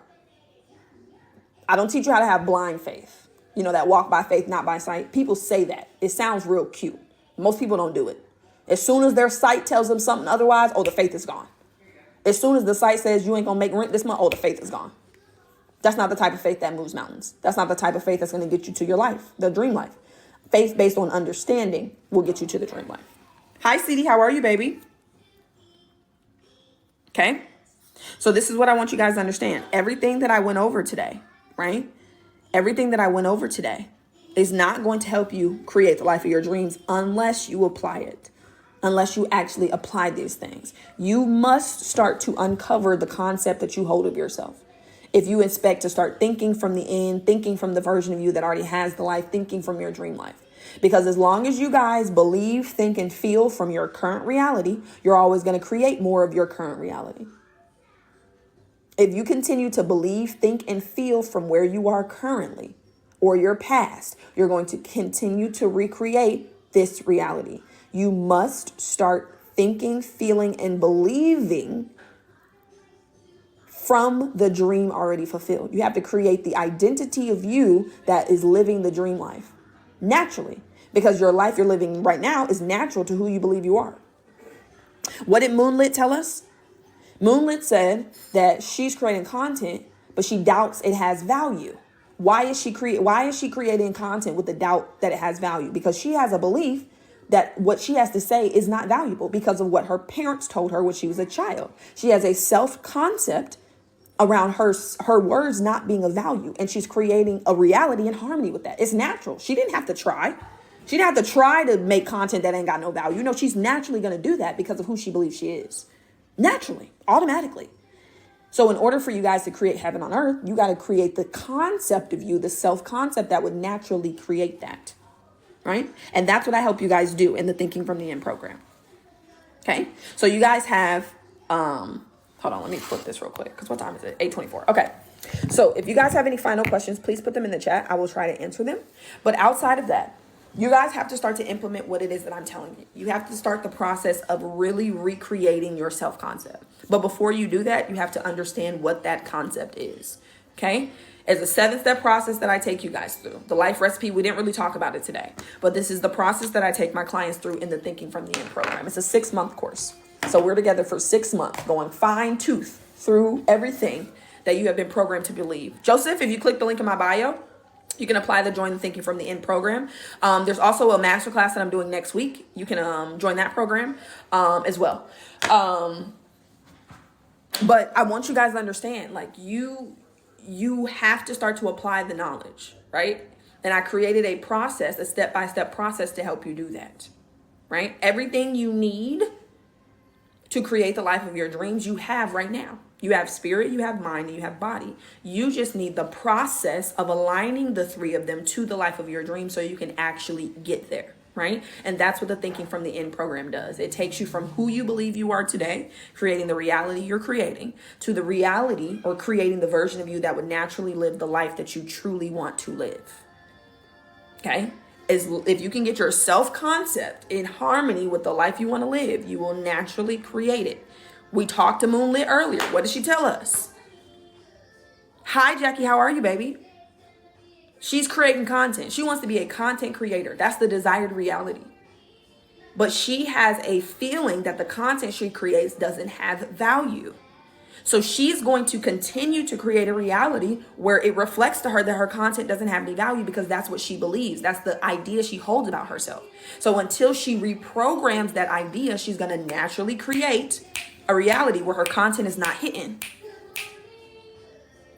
I don't teach you how to have blind faith. You know, that walk by faith, not by sight. People say that. It sounds real cute. Most people don't do it. As soon as their sight tells them something otherwise, the faith is gone. As soon as the sight says you ain't gonna make rent this month, the faith is gone. That's not the type of faith that moves mountains. That's not the type of faith that's gonna get you to your life, the dream life. Faith based on understanding will get you to the dream life. Hi, CD. How are you, baby? Okay. So this is what I want you guys to understand. Everything that I went over today, right? Everything that I went over today is not going to help you create the life of your dreams unless you apply it, unless you actually apply these things. You must start to uncover the concept that you hold of yourself. If you expect to start thinking from the end, thinking from the version of you that already has the life, thinking from your dream life. Because as long as you guys believe, think, and feel from your current reality, you're always going to create more of your current reality. If you continue to believe, think, and feel from where you are currently or your past, you're going to continue to recreate this reality. You must start thinking, feeling, and believing from the dream already fulfilled. You have to create the identity of you that is living the dream life naturally, because your life you're living right now is natural to who you believe you are. What did Moonlit tell us? Moonlit said that she's creating content, but she doubts it has value. Why is she creating content with the doubt that it has value? Because she has a belief that what she has to say is not valuable because of what her parents told her when she was a child. She has a self-concept around her words not being of value, and she's creating a reality in harmony with that. It's natural. She didn't have to try. She didn't have to try to make content that ain't got no value. No, she's naturally going to do that because of who she believes she is. Naturally, automatically. So in order for you guys to create heaven on earth, you got to create the concept of you, the self-concept that would naturally create that. Right? And that's what I help you guys do in the Thinking from the End program. Okay? So you guys have, hold on, let me flip this real quick, because what time is it? 8:24. Okay. So if you guys have any final questions, please put them in the chat. I will try to answer them. But outside of that, you guys have to start to implement what it is that I'm telling you. You have to start the process of really recreating your self-concept. But before you do that, you have to understand what that concept is. Okay? It's a 7-step process that I take you guys through. The life recipe, we didn't really talk about it today, but this is the process that I take my clients through in the Thinking from the End program. It's a 6-month course. So we're together for 6 months, going fine tooth through everything that you have been programmed to believe. Joseph, if you click the link in my bio, you can apply the Join the Thinking from the End program. There's also a masterclass that I'm doing next week. You can join that program as well. But I want you guys to understand, like, you have to start to apply the knowledge, right? And I created a process, a step-by-step process to help you do that, right? Everything you need to create the life of your dreams, you have right now. You have spirit, you have mind, and you have body. You just need the process of aligning the three of them to the life of your dreams so you can actually get there, right? And that's what the Thinking from the End program does. It takes you from who you believe you are today, creating the reality you're creating, to the reality or creating the version of you that would naturally live the life that you truly want to live. Okay? If you can get your self-concept in harmony with the life you want to live, you will naturally create it. We talked to Moonlit earlier. What did she tell us? Hi, Jackie. How are you, baby? She's creating content. She wants to be a content creator. That's the desired reality. But she has a feeling that the content she creates doesn't have value. So she's going to continue to create a reality where it reflects to her that her content doesn't have any value because that's what she believes. That's the idea she holds about herself. So until she reprograms that idea, she's going to naturally create a reality where her content is not hitting.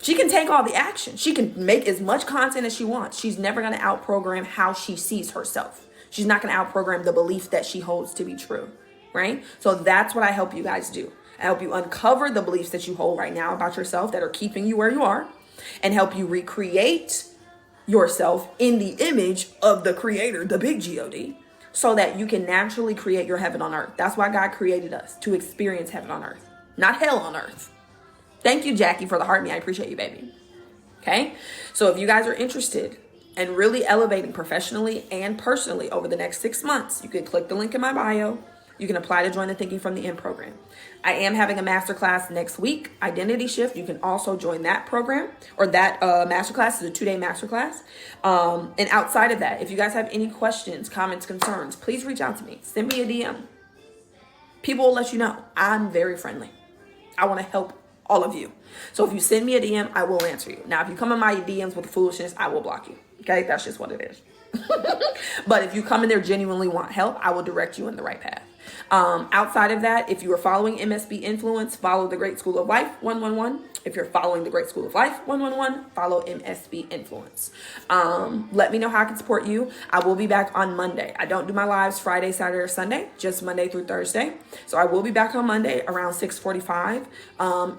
She can take all the action. She can make as much content as she wants. She's never going to outprogram how she sees herself. She's not going to outprogram the belief that she holds to be true, right? So that's what I help you guys do. I help you uncover the beliefs that you hold right now about yourself that are keeping you where you are, and help you recreate yourself in the image of the creator, the big God, so that you can naturally create your heaven on earth. That's why God created us, to experience heaven on earth, not hell on earth. Thank you, Jackie, for the heart me. I appreciate you, baby. Okay? So if you guys are interested in really elevating professionally and personally over the next 6 months, you can click the link in my bio. You can apply to join the Thinking from the End program. I am having a masterclass next week, Identity Shift. You can also join that program, or that masterclass is a 2-day masterclass. And outside of that, if you guys have any questions, comments, concerns, please reach out to me. Send me a DM. People will let you know. I'm very friendly. I want to help all of you. So if you send me a DM, I will answer you. Now, if you come in my DMs with foolishness, I will block you. Okay? That's just what it is. But if you come in there genuinely want help, I will direct you in the right path. Outside of that, if you are following MSB Influence, follow the Great School of Life 111. If you're following the Great School of Life 111, follow MSB Influence. Let me know how I can support you. I will be back on Monday. I don't do my lives Friday, Saturday, or Sunday, just Monday through Thursday. So I will be back on Monday around 6:45.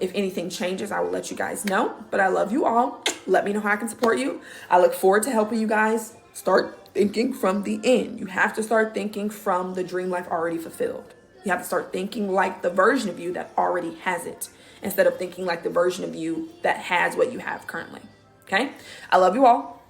If anything changes, I will let you guys know. But I love you all. Let me know how I can support you. I look forward to helping you guys start thinking from the end. You have to start thinking from the dream life already fulfilled. You have to start thinking like the version of you that already has it, instead of thinking like the version of you that has what you have currently. Okay? I love you all.